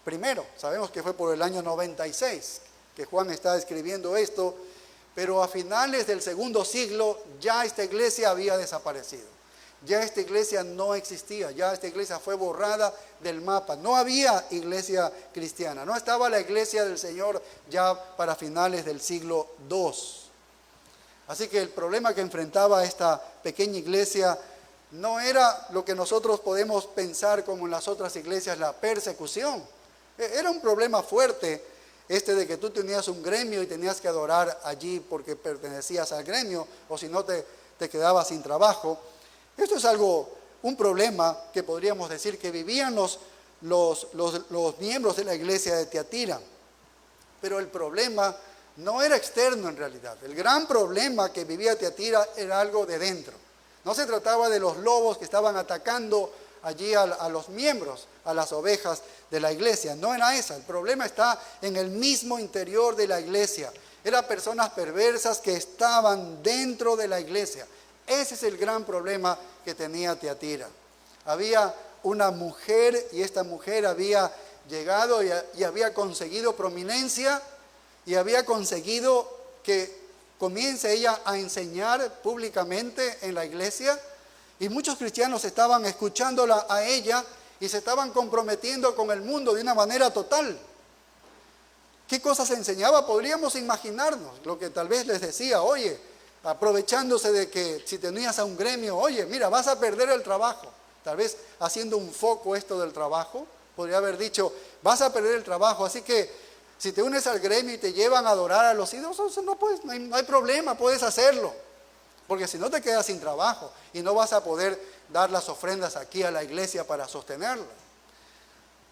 I. Sabemos que fue por el año 96 que Juan está escribiendo esto, pero a finales del 2º siglo ya esta iglesia había desaparecido. Ya esta iglesia no existía, ya esta iglesia fue borrada del mapa. No había iglesia cristiana, no estaba la iglesia del Señor ya para finales del siglo II. Así que el problema que enfrentaba esta pequeña iglesia no era lo que nosotros podemos pensar como en las otras iglesias, la persecución. Era un problema fuerte de que tú tenías un gremio y tenías que adorar allí porque pertenecías al gremio, o si no te quedabas sin trabajo. Esto es un problema que podríamos decir que vivían los miembros de la iglesia de Tiatira. Pero el problema no era externo en realidad. El gran problema que vivía Tiatira era algo de dentro. No se trataba de los lobos que estaban atacando allí a los miembros, a las ovejas de la iglesia. No era esa. El problema está en el mismo interior de la iglesia. Eran personas perversas que estaban dentro de la iglesia. Ese es el gran problema que tenía Tiatira. Había una mujer y esta mujer había llegado y había conseguido prominencia y había conseguido que comience ella a enseñar públicamente en la iglesia, y muchos cristianos estaban escuchándola a ella y se estaban comprometiendo con el mundo de una manera total. ¿Qué cosas enseñaba? Podríamos imaginarnos lo que tal vez les decía: oye, aprovechándose de que si te unías a un gremio, oye, mira, vas a perder el trabajo. Tal vez haciendo un foco esto del trabajo, podría haber dicho, vas a perder el trabajo, así que si te unes al gremio y te llevan a adorar a los ídolos, no hay problema, puedes hacerlo. Porque si no te quedas sin trabajo y no vas a poder dar las ofrendas aquí a la iglesia para sostenerla.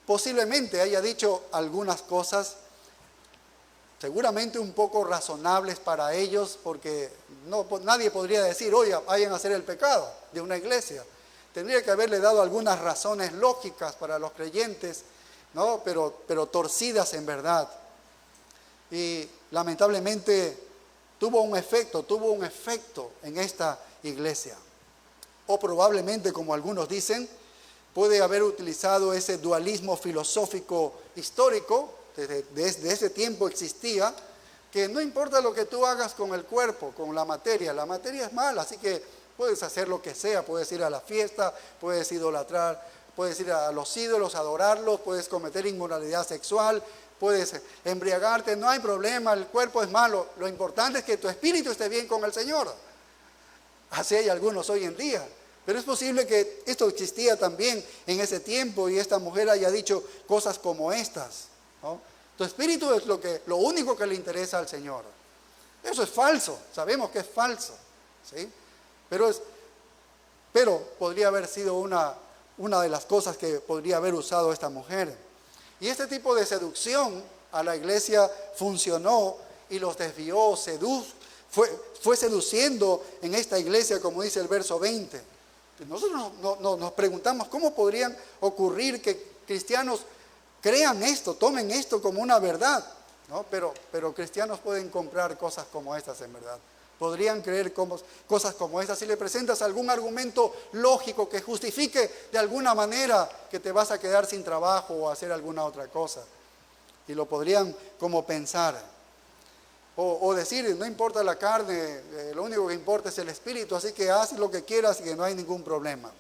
Posiblemente haya dicho algunas cosas seguramente un poco razonables para ellos, porque nadie podría decir, oye, vayan a hacer el pecado de una iglesia. Tendría que haberle dado algunas razones lógicas para los creyentes, ¿no? Pero torcidas en verdad. Y lamentablemente tuvo un efecto en esta iglesia. O probablemente, como algunos dicen, puede haber utilizado ese dualismo filosófico histórico, desde ese tiempo existía, que no importa lo que tú hagas con el cuerpo, con la materia es mala, así que puedes hacer lo que sea, puedes ir a la fiesta, puedes idolatrar, puedes ir a los ídolos, adorarlos, puedes cometer inmoralidad sexual, puedes embriagarte, no hay problema, el cuerpo es malo, lo importante es que tu espíritu esté bien con el Señor. Así hay algunos hoy en día, Pero es posible que esto existía también en ese tiempo y esta mujer haya dicho cosas como estas, ¿no? Tu espíritu es lo único que le interesa al Señor. Eso es falso, sabemos que es falso, ¿sí? Pero podría haber sido una de las cosas que podría haber usado esta mujer. Y este tipo de seducción a la iglesia funcionó y los desvió, fue seduciendo en esta iglesia, como dice el verso 20. Nosotros nos preguntamos cómo podrían ocurrir que cristianos crean esto, tomen esto como una verdad, ¿no? Pero cristianos pueden comprar cosas como estas en verdad. Podrían creer cosas como estas si le presentas algún argumento lógico que justifique de alguna manera que te vas a quedar sin trabajo o hacer alguna otra cosa. Y lo podrían como pensar. O decir, no importa la carne, lo único que importa es el espíritu, así que haz lo que quieras y que no hay ningún problema.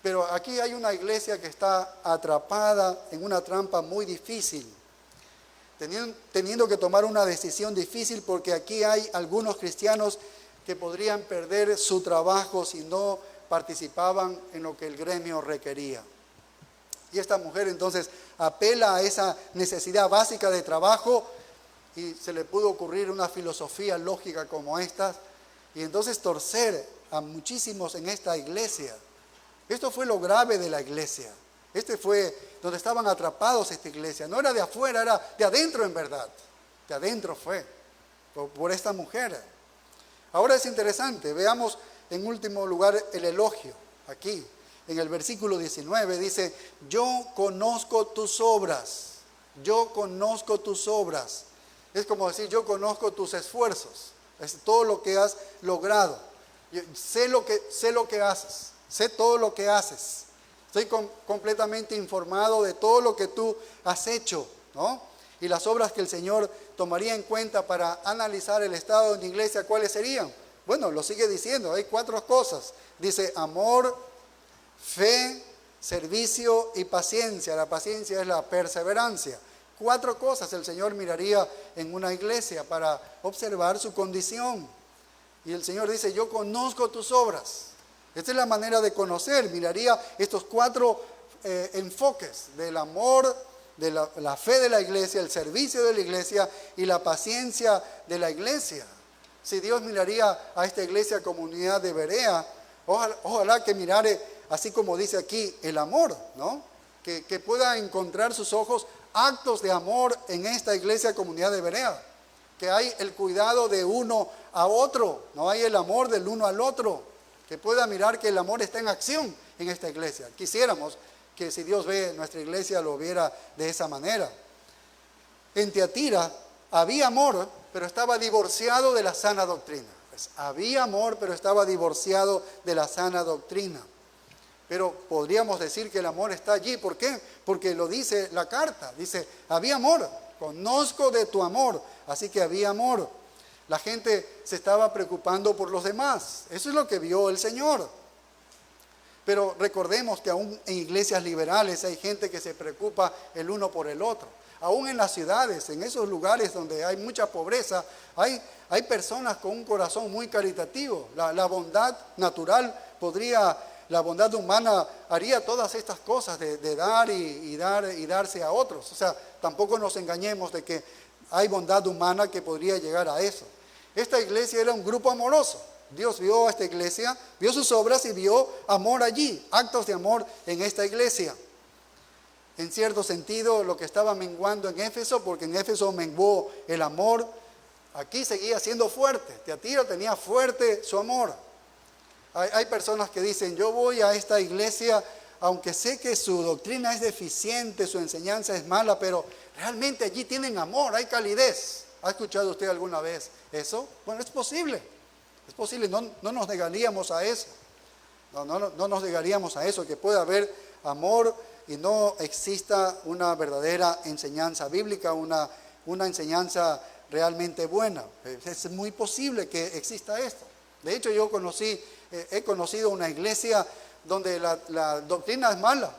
Pero aquí hay una iglesia que está atrapada en una trampa muy difícil, teniendo que tomar una decisión difícil, porque aquí hay algunos cristianos que podrían perder su trabajo si no participaban en lo que el gremio requería. Y esta mujer entonces apela a esa necesidad básica de trabajo y se le pudo ocurrir una filosofía lógica como esta y entonces torcer a muchísimos en esta iglesia. Esto fue lo grave de la iglesia. Este fue donde estaban atrapados esta iglesia. No era de afuera, era de adentro en verdad. De adentro fue, por esta mujer. Ahora es interesante, veamos en último lugar el elogio. Aquí, en el versículo 19 dice, yo conozco tus obras. Yo conozco tus obras. Es como decir, yo conozco tus esfuerzos. Es todo lo que has logrado. Sé lo que haces. Sé todo lo que haces. Estoy completamente informado de todo lo que tú has hecho, ¿no? Y las obras que el Señor tomaría en cuenta para analizar el estado de una iglesia, ¿cuáles serían? Bueno, lo sigue diciendo, hay 4 cosas. Dice amor, fe, servicio y paciencia. La paciencia es la perseverancia. 4 cosas el Señor miraría en una iglesia para observar su condición. Y el Señor dice, yo conozco tus obras. Esta es la manera de conocer. Miraría estos 4 enfoques del amor, de la fe de la iglesia, el servicio de la iglesia y la paciencia de la iglesia. Si Dios miraría a esta iglesia comunidad de Berea, ojalá que mirare, así como dice aquí, el amor, ¿no? Que pueda encontrar sus ojos actos de amor en esta iglesia comunidad de Berea. Que hay el cuidado de uno a otro, no hay el amor del uno al otro. Que pueda mirar que el amor está en acción en esta iglesia. Quisiéramos que si Dios ve nuestra iglesia lo viera de esa manera. En Tiatira había amor, pero estaba divorciado de la sana doctrina. Pues había amor, pero estaba divorciado de la sana doctrina. Pero podríamos decir que el amor está allí. ¿Por qué? Porque lo dice la carta. Dice, había amor, conozco de tu amor. Así que había amor. La gente se estaba preocupando por los demás. Eso es lo que vio el Señor. Pero recordemos que aún en iglesias liberales hay gente que se preocupa el uno por el otro. Aún en las ciudades, en esos lugares donde hay mucha pobreza, hay personas con un corazón muy caritativo. La bondad natural la bondad humana haría todas estas cosas de dar y darse a otros. O sea, tampoco nos engañemos de que hay bondad humana que podría llegar a eso. Esta iglesia era un grupo amoroso. Dios vio a esta iglesia, vio sus obras y vio amor allí, actos de amor en esta iglesia. En cierto sentido, lo que estaba menguando en Éfeso, porque en Éfeso menguó el amor, aquí seguía siendo fuerte. Tiatira tenía fuerte su amor. Hay personas que dicen, yo voy a esta iglesia, aunque sé que su doctrina es deficiente, su enseñanza es mala, pero realmente allí tienen amor, hay calidez. ¿Ha escuchado usted alguna vez eso? Bueno, es posible, no nos negaríamos a eso. No nos negaríamos a eso, que pueda haber amor y no exista una verdadera enseñanza bíblica, una enseñanza realmente buena. Es muy posible que exista esto. De hecho, he conocido una iglesia donde la doctrina es mala,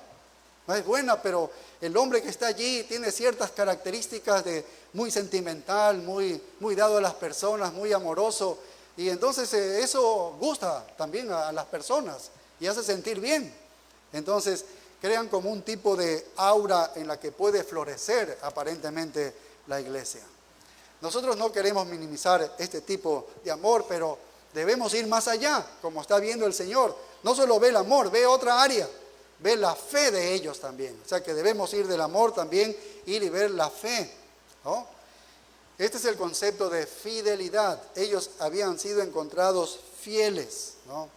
no es buena, pero el hombre que está allí tiene ciertas características de muy sentimental, muy dado a las personas, muy amoroso, y entonces eso gusta también a las personas. y hace sentir bien. Entonces, crean como un tipo de aura en la que puede florecer aparentemente la iglesia. Nosotros no queremos minimizar este tipo de amor, pero debemos ir más allá, como está viendo el Señor. No solo ve el amor, ve otra área, ve la fe de ellos también. O sea que debemos ir del amor también, ir y ver la fe, ¿no? Este es el concepto de fidelidad. Ellos habían sido encontrados fieles, ¿no?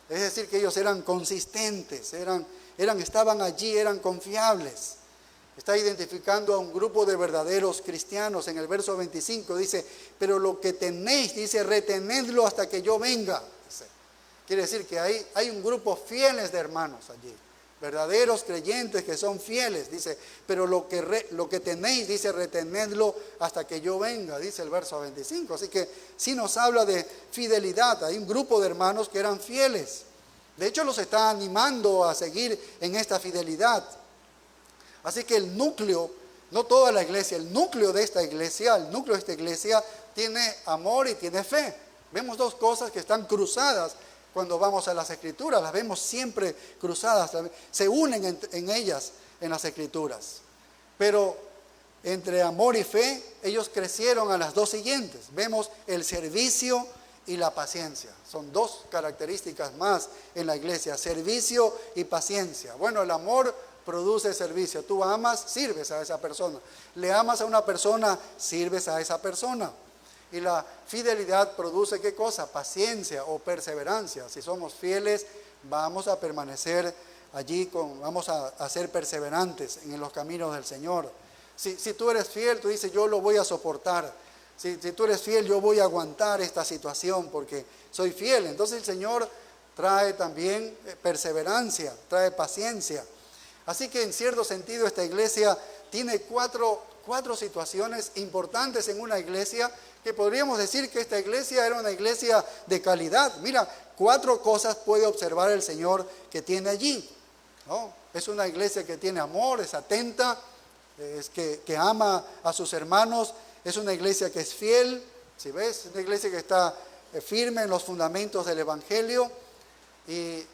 Es decir, que ellos eran consistentes, estaban allí, eran confiables. Está identificando a un grupo de verdaderos cristianos. En el verso 25 dice, pero lo que tenéis, dice, retenedlo hasta que yo venga. Dice. Quiere decir que hay un grupo fieles de hermanos allí, verdaderos creyentes que son fieles. Dice, pero lo que tenéis, dice, retenedlo hasta que yo venga, dice el verso 25. Así que sí nos habla de fidelidad. Hay un grupo de hermanos que eran fieles. De hecho, los está animando a seguir en esta fidelidad. Así que el núcleo, no toda la iglesia, el núcleo de esta iglesia tiene amor y tiene fe. Vemos dos cosas que están cruzadas cuando vamos a las Escrituras, las vemos siempre cruzadas, se unen en ellas en las Escrituras. Pero entre amor y fe, ellos crecieron a las dos siguientes. Vemos el servicio y la paciencia. Son dos características más en la iglesia, servicio y paciencia. Bueno, el amor produce servicio. Tú amas, sirves a esa persona. Le amas a una persona, sirves a esa persona. Y la fidelidad produce ¿qué cosa? Paciencia o perseverancia. Si somos fieles, vamos a permanecer allí, vamos a ser perseverantes en los caminos del Señor. Si tú eres fiel, tú dices, yo lo voy a soportar. Si tú eres fiel, yo voy a aguantar esta situación porque soy fiel. Entonces el Señor trae también perseverancia, trae paciencia. Así que en cierto sentido esta iglesia tiene cuatro situaciones importantes en una iglesia que podríamos decir que esta iglesia era una iglesia de calidad. Mira, 4 cosas puede observar el Señor que tiene allí, ¿no? Es una iglesia que tiene amor, es atenta, que ama a sus hermanos, es una iglesia que es fiel, ¿sí ves? Es una iglesia que está firme en los fundamentos del Evangelio y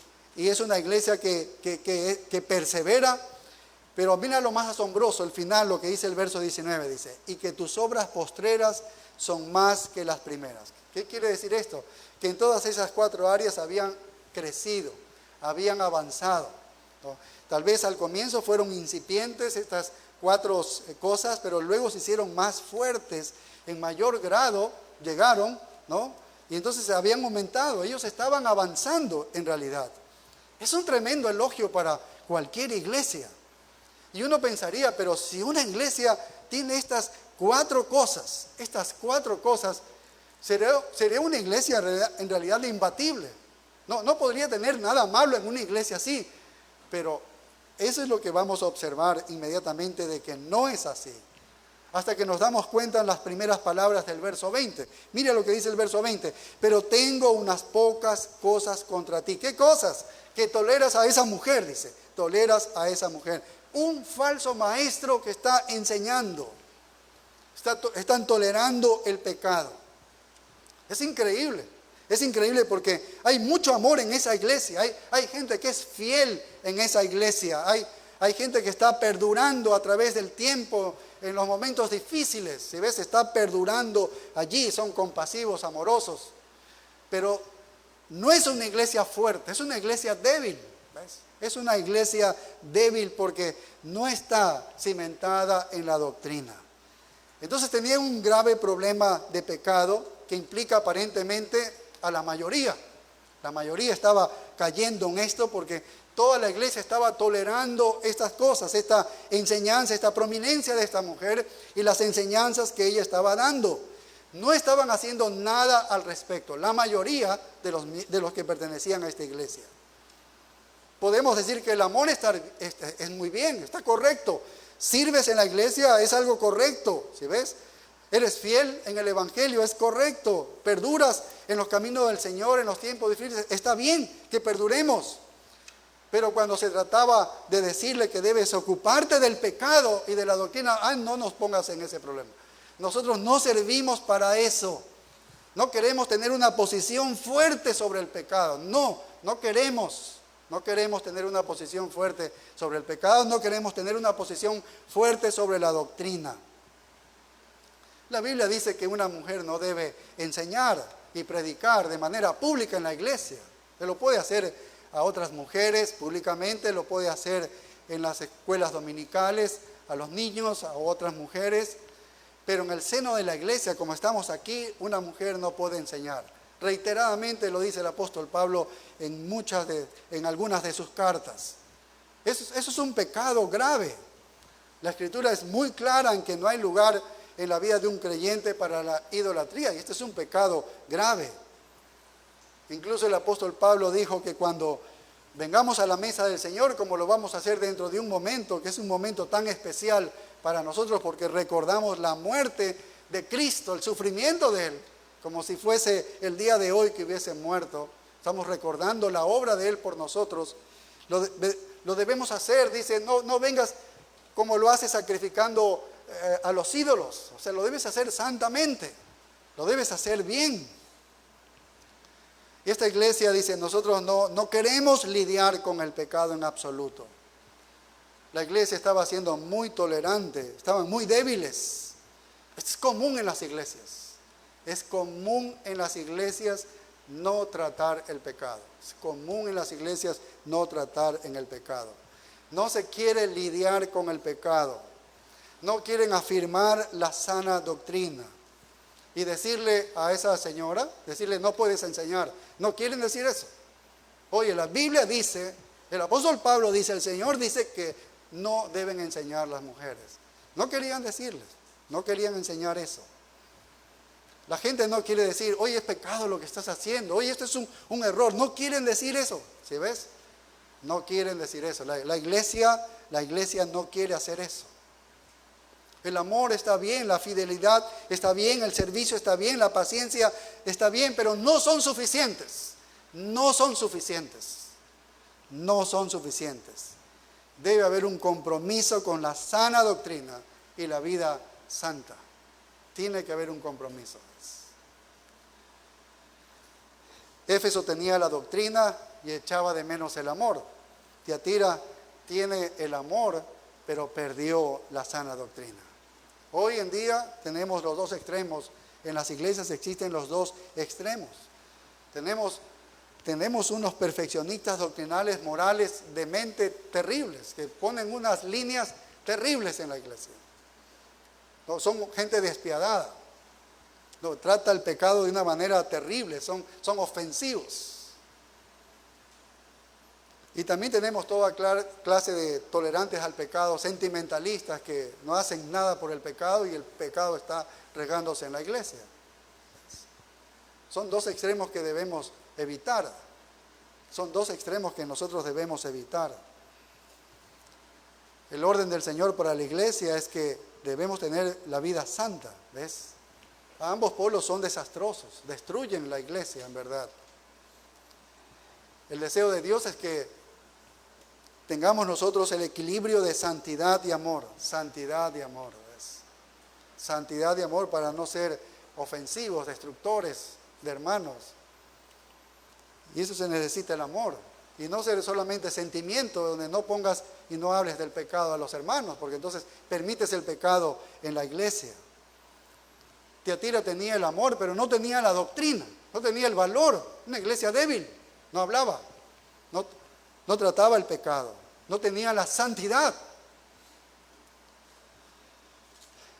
es una iglesia que persevera. Pero mira lo más asombroso, el final, lo que dice el verso 19, dice, y que tus obras postreras son más que las primeras. ¿Qué quiere decir esto? Que en todas esas 4 áreas habían crecido, habían avanzado, ¿no? Tal vez al comienzo fueron incipientes estas 4 cosas, pero luego se hicieron más fuertes, en mayor grado llegaron, ¿no? Y entonces se habían aumentado, ellos estaban avanzando en realidad. Es un tremendo elogio para cualquier iglesia. Y uno pensaría, pero si una iglesia tiene estas 4 cosas, sería una iglesia en realidad imbatible. No podría tener nada malo en una iglesia así, pero eso es lo que vamos a observar inmediatamente de que no es así. Hasta que nos damos cuenta en las primeras palabras del verso 20. Mira lo que dice el verso 20. Pero tengo unas pocas cosas contra ti. ¿Qué cosas? Que toleras a esa mujer, dice. Toleras a esa mujer. Un falso maestro que está enseñando. Están tolerando el pecado. Es increíble porque hay mucho amor en esa iglesia. Hay gente que es fiel en esa iglesia. Hay gente que está perdurando a través del tiempo en los momentos difíciles. Si ves, está perdurando allí, son compasivos, amorosos. Pero no es una iglesia fuerte, es una iglesia débil. ¿Ves? Es una iglesia débil porque no está cimentada en la doctrina. Entonces tenía un grave problema de pecado que implica aparentemente a la mayoría. La mayoría estaba cayendo en esto porque toda la iglesia estaba tolerando estas cosas, esta enseñanza, esta prominencia de esta mujer y las enseñanzas que ella estaba dando. No estaban haciendo nada al respecto, la mayoría de los que pertenecían a esta iglesia. Podemos decir que el amor es muy bien, está correcto. Sirves en la iglesia, es algo correcto, ¿sí ves? Eres fiel en el Evangelio, es correcto. Perduras en los caminos del Señor en los tiempos difíciles, está bien que perduremos. Pero cuando se trataba de decirle que debes ocuparte del pecado y de la doctrina, no nos pongas en ese problema. Nosotros no servimos para eso. No queremos tener una posición fuerte sobre el pecado. No queremos. No queremos tener una posición fuerte sobre el pecado, no queremos tener una posición fuerte sobre la doctrina. La Biblia dice que una mujer no debe enseñar y predicar de manera pública en la iglesia. Se lo puede hacer a otras mujeres públicamente, lo puede hacer en las escuelas dominicales, a los niños, a otras mujeres, pero en el seno de la iglesia, como estamos aquí, una mujer no puede enseñar. Reiteradamente lo dice el apóstol Pablo en algunas de sus cartas. Eso es un pecado grave. La Escritura es muy clara en que no hay lugar en la vida de un creyente para la idolatría, y este es un pecado grave. Incluso el apóstol Pablo dijo que cuando vengamos a la mesa del Señor, como lo vamos a hacer dentro de un momento, que es un momento tan especial para nosotros porque recordamos la muerte de Cristo, el sufrimiento de Él, como si fuese el día de hoy que hubiese muerto. Estamos recordando la obra de Él por nosotros. Lo debemos hacer, dice, no vengas como lo haces sacrificando a los ídolos. O sea, lo debes hacer santamente, lo debes hacer bien. Y esta iglesia dice, nosotros no queremos lidiar con el pecado en absoluto. La iglesia estaba siendo muy tolerante, estaban muy débiles. Esto es común en las iglesias. Es común en las iglesias no tratar el pecado. Es común en las iglesias no tratar en el pecado. No se quiere lidiar con el pecado. No quieren afirmar la sana doctrina. Y decirle a esa señora, decirle no puedes enseñar. No quieren decir eso. Oye, la Biblia dice, el apóstol Pablo dice, el Señor dice que no deben enseñar las mujeres. No querían decirles, no querían enseñar eso. La gente no quiere decir, oye, es pecado lo que estás haciendo, oye, esto es un error. No quieren decir eso, ¿sí ves? No quieren decir eso. La iglesia no quiere hacer eso. El amor está bien, la fidelidad está bien, el servicio está bien, la paciencia está bien, pero no son suficientes. No son suficientes. No son suficientes. Debe haber un compromiso con la sana doctrina y la vida santa. Tiene que haber un compromiso. Éfeso tenía la doctrina y echaba de menos el amor. Tiatira tiene el amor, pero perdió la sana doctrina. Hoy en día tenemos los dos extremos. En las iglesias existen los dos extremos. Tenemos unos perfeccionistas doctrinales, morales, de mente terribles, que ponen unas líneas terribles en la iglesia. No, son gente despiadada. No, trata el pecado de una manera terrible, son ofensivos. Y también tenemos toda clase de tolerantes al pecado, sentimentalistas que no hacen nada por el pecado y el pecado está regándose en la iglesia. Son dos extremos que debemos evitar. Son dos extremos que nosotros debemos evitar. El orden del Señor para la iglesia es que debemos tener la vida santa, ¿ves? Ambos polos son desastrosos, destruyen la iglesia en verdad. El deseo de Dios es que tengamos nosotros el equilibrio de santidad y amor. Santidad y amor, ¿ves? Santidad y amor para no ser ofensivos, destructores de hermanos. Y eso se necesita el amor. Y no ser solamente sentimiento, donde no pongas y no hables del pecado a los hermanos, porque entonces permites el pecado en la iglesia. Tiatira tenía el amor, pero no tenía la doctrina, no tenía el valor. Una iglesia débil, no hablaba, no trataba el pecado, no tenía la santidad.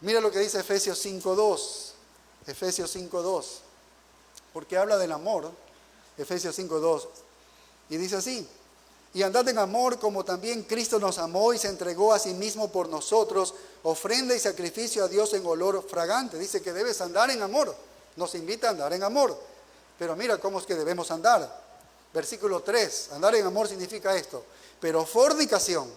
Mira lo que dice Efesios 5:2. Efesios 5:2. Porque habla del amor. Efesios 5:2. Y dice así: y andad en amor como también Cristo nos amó y se entregó a sí mismo por nosotros, ofrenda y sacrificio a Dios en olor fragante. Dice que debes andar en amor. Nos invita a andar en amor. Pero mira cómo es que debemos andar. Versículo 3. Andar en amor significa esto: pero fornicación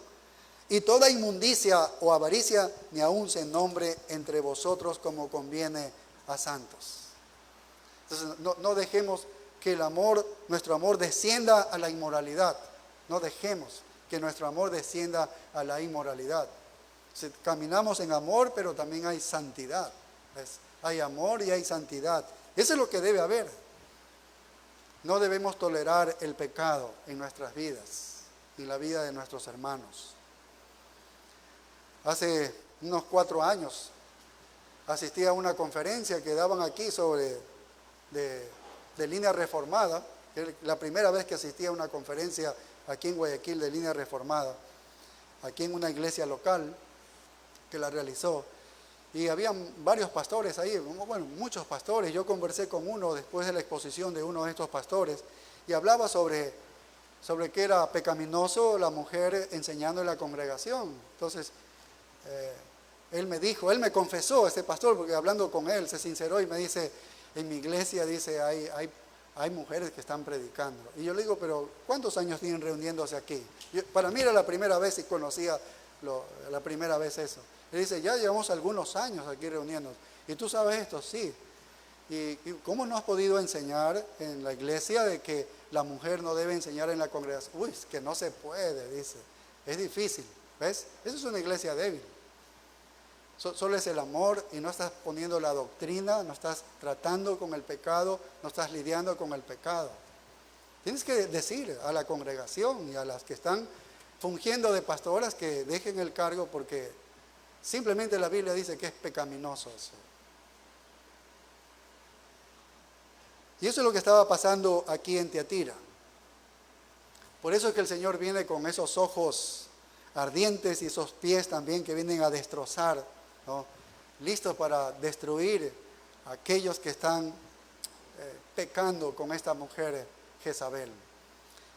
y toda inmundicia o avaricia ni aun se nombre entre vosotros como conviene a santos. Entonces no dejemos que el amor, nuestro amor descienda a la inmoralidad. No dejemos que nuestro amor descienda a la inmoralidad. Caminamos en amor, pero también hay santidad. ¿Ves? Hay amor y hay santidad. Eso es lo que debe haber. No debemos tolerar el pecado en nuestras vidas y en la vida de nuestros hermanos. Hace unos 4 años asistí a una conferencia que daban aquí sobre de línea reformada. La primera vez que asistí a una conferencia aquí en Guayaquil de línea reformada, aquí en una iglesia local que la realizó. Y habían varios pastores ahí, bueno, muchos pastores. Yo conversé con uno después de la exposición de uno de estos pastores y hablaba sobre que era pecaminoso la mujer enseñando en la congregación. Entonces, él me confesó, este pastor, porque hablando con él, se sinceró y me dice, en mi iglesia, dice, hay mujeres que están predicando. Y yo le digo, pero ¿cuántos años tienen reuniéndose aquí? Para mí era la primera vez y conocía la primera vez eso. Él dice, ya llevamos algunos años aquí reuniéndonos. ¿Y tú sabes esto? Sí. ¿Y cómo no has podido enseñar en la iglesia de que la mujer no debe enseñar en la congregación? Uy, es que no se puede, dice. Es difícil. ¿Ves? Eso es una iglesia débil. Solo es el amor y no estás poniendo la doctrina, no estás tratando con el pecado, no estás lidiando con el pecado. Tienes que decir a la congregación y a las que están fungiendo de pastoras que dejen el cargo porque simplemente la Biblia dice que es pecaminoso eso. Y eso es lo que estaba pasando aquí en Tiatira. Por eso es que el Señor viene con esos ojos ardientes y esos pies también que vienen a destrozar, ¿no? Listos para destruir a aquellos que están pecando con esta mujer Jezabel.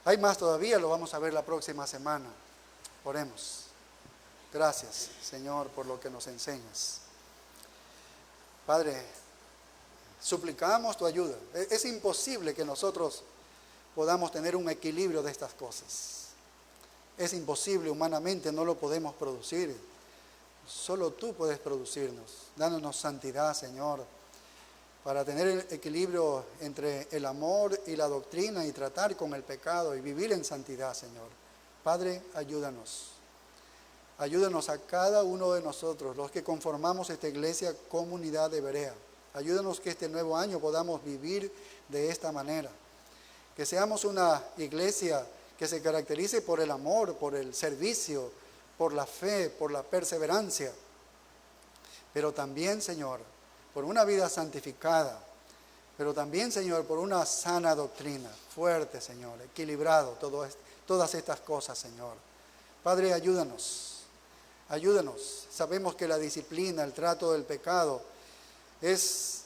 Hay más todavía, lo vamos a ver la próxima semana. Oremos. Gracias, Señor, por lo que nos enseñas. Padre, suplicamos tu ayuda. Es imposible que nosotros podamos tener un equilibrio de estas cosas. Es imposible, humanamente no lo podemos producir. Solo tú puedes producirnos. Dándonos santidad, Señor, para tener el equilibrio entre el amor y la doctrina y tratar con el pecado y vivir en santidad, Señor. Padre, ayúdanos. Ayúdanos a cada uno de nosotros, los que conformamos esta iglesia, comunidad de Berea. Ayúdanos que este nuevo año podamos vivir de esta manera. Que seamos una iglesia que se caracterice por el amor, por el servicio, por la fe, por la perseverancia. Pero también, Señor, por una vida santificada. Pero también, Señor, por una sana doctrina, fuerte, Señor, equilibrado, todas estas cosas, Señor. Padre, ayúdanos. Ayúdanos. Sabemos que la disciplina, el trato del pecado es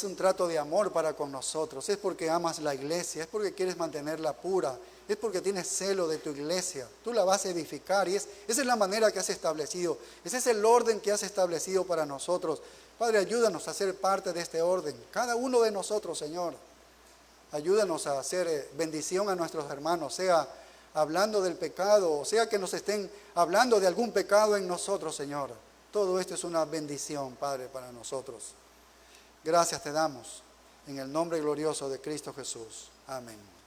un trato de amor para con nosotros. Es porque amas la iglesia, es porque quieres mantenerla pura, es porque tienes celo de tu iglesia. Tú la vas a edificar y esa es la manera que has establecido. Ese es el orden que has establecido para nosotros. Padre, ayúdanos a ser parte de este orden. Cada uno de nosotros, Señor. Ayúdanos a hacer bendición a nuestros hermanos, sea hablando del pecado, o sea que nos estén hablando de algún pecado en nosotros, Señor. Todo esto es una bendición, Padre, para nosotros. Gracias te damos en el nombre glorioso de Cristo Jesús. Amén.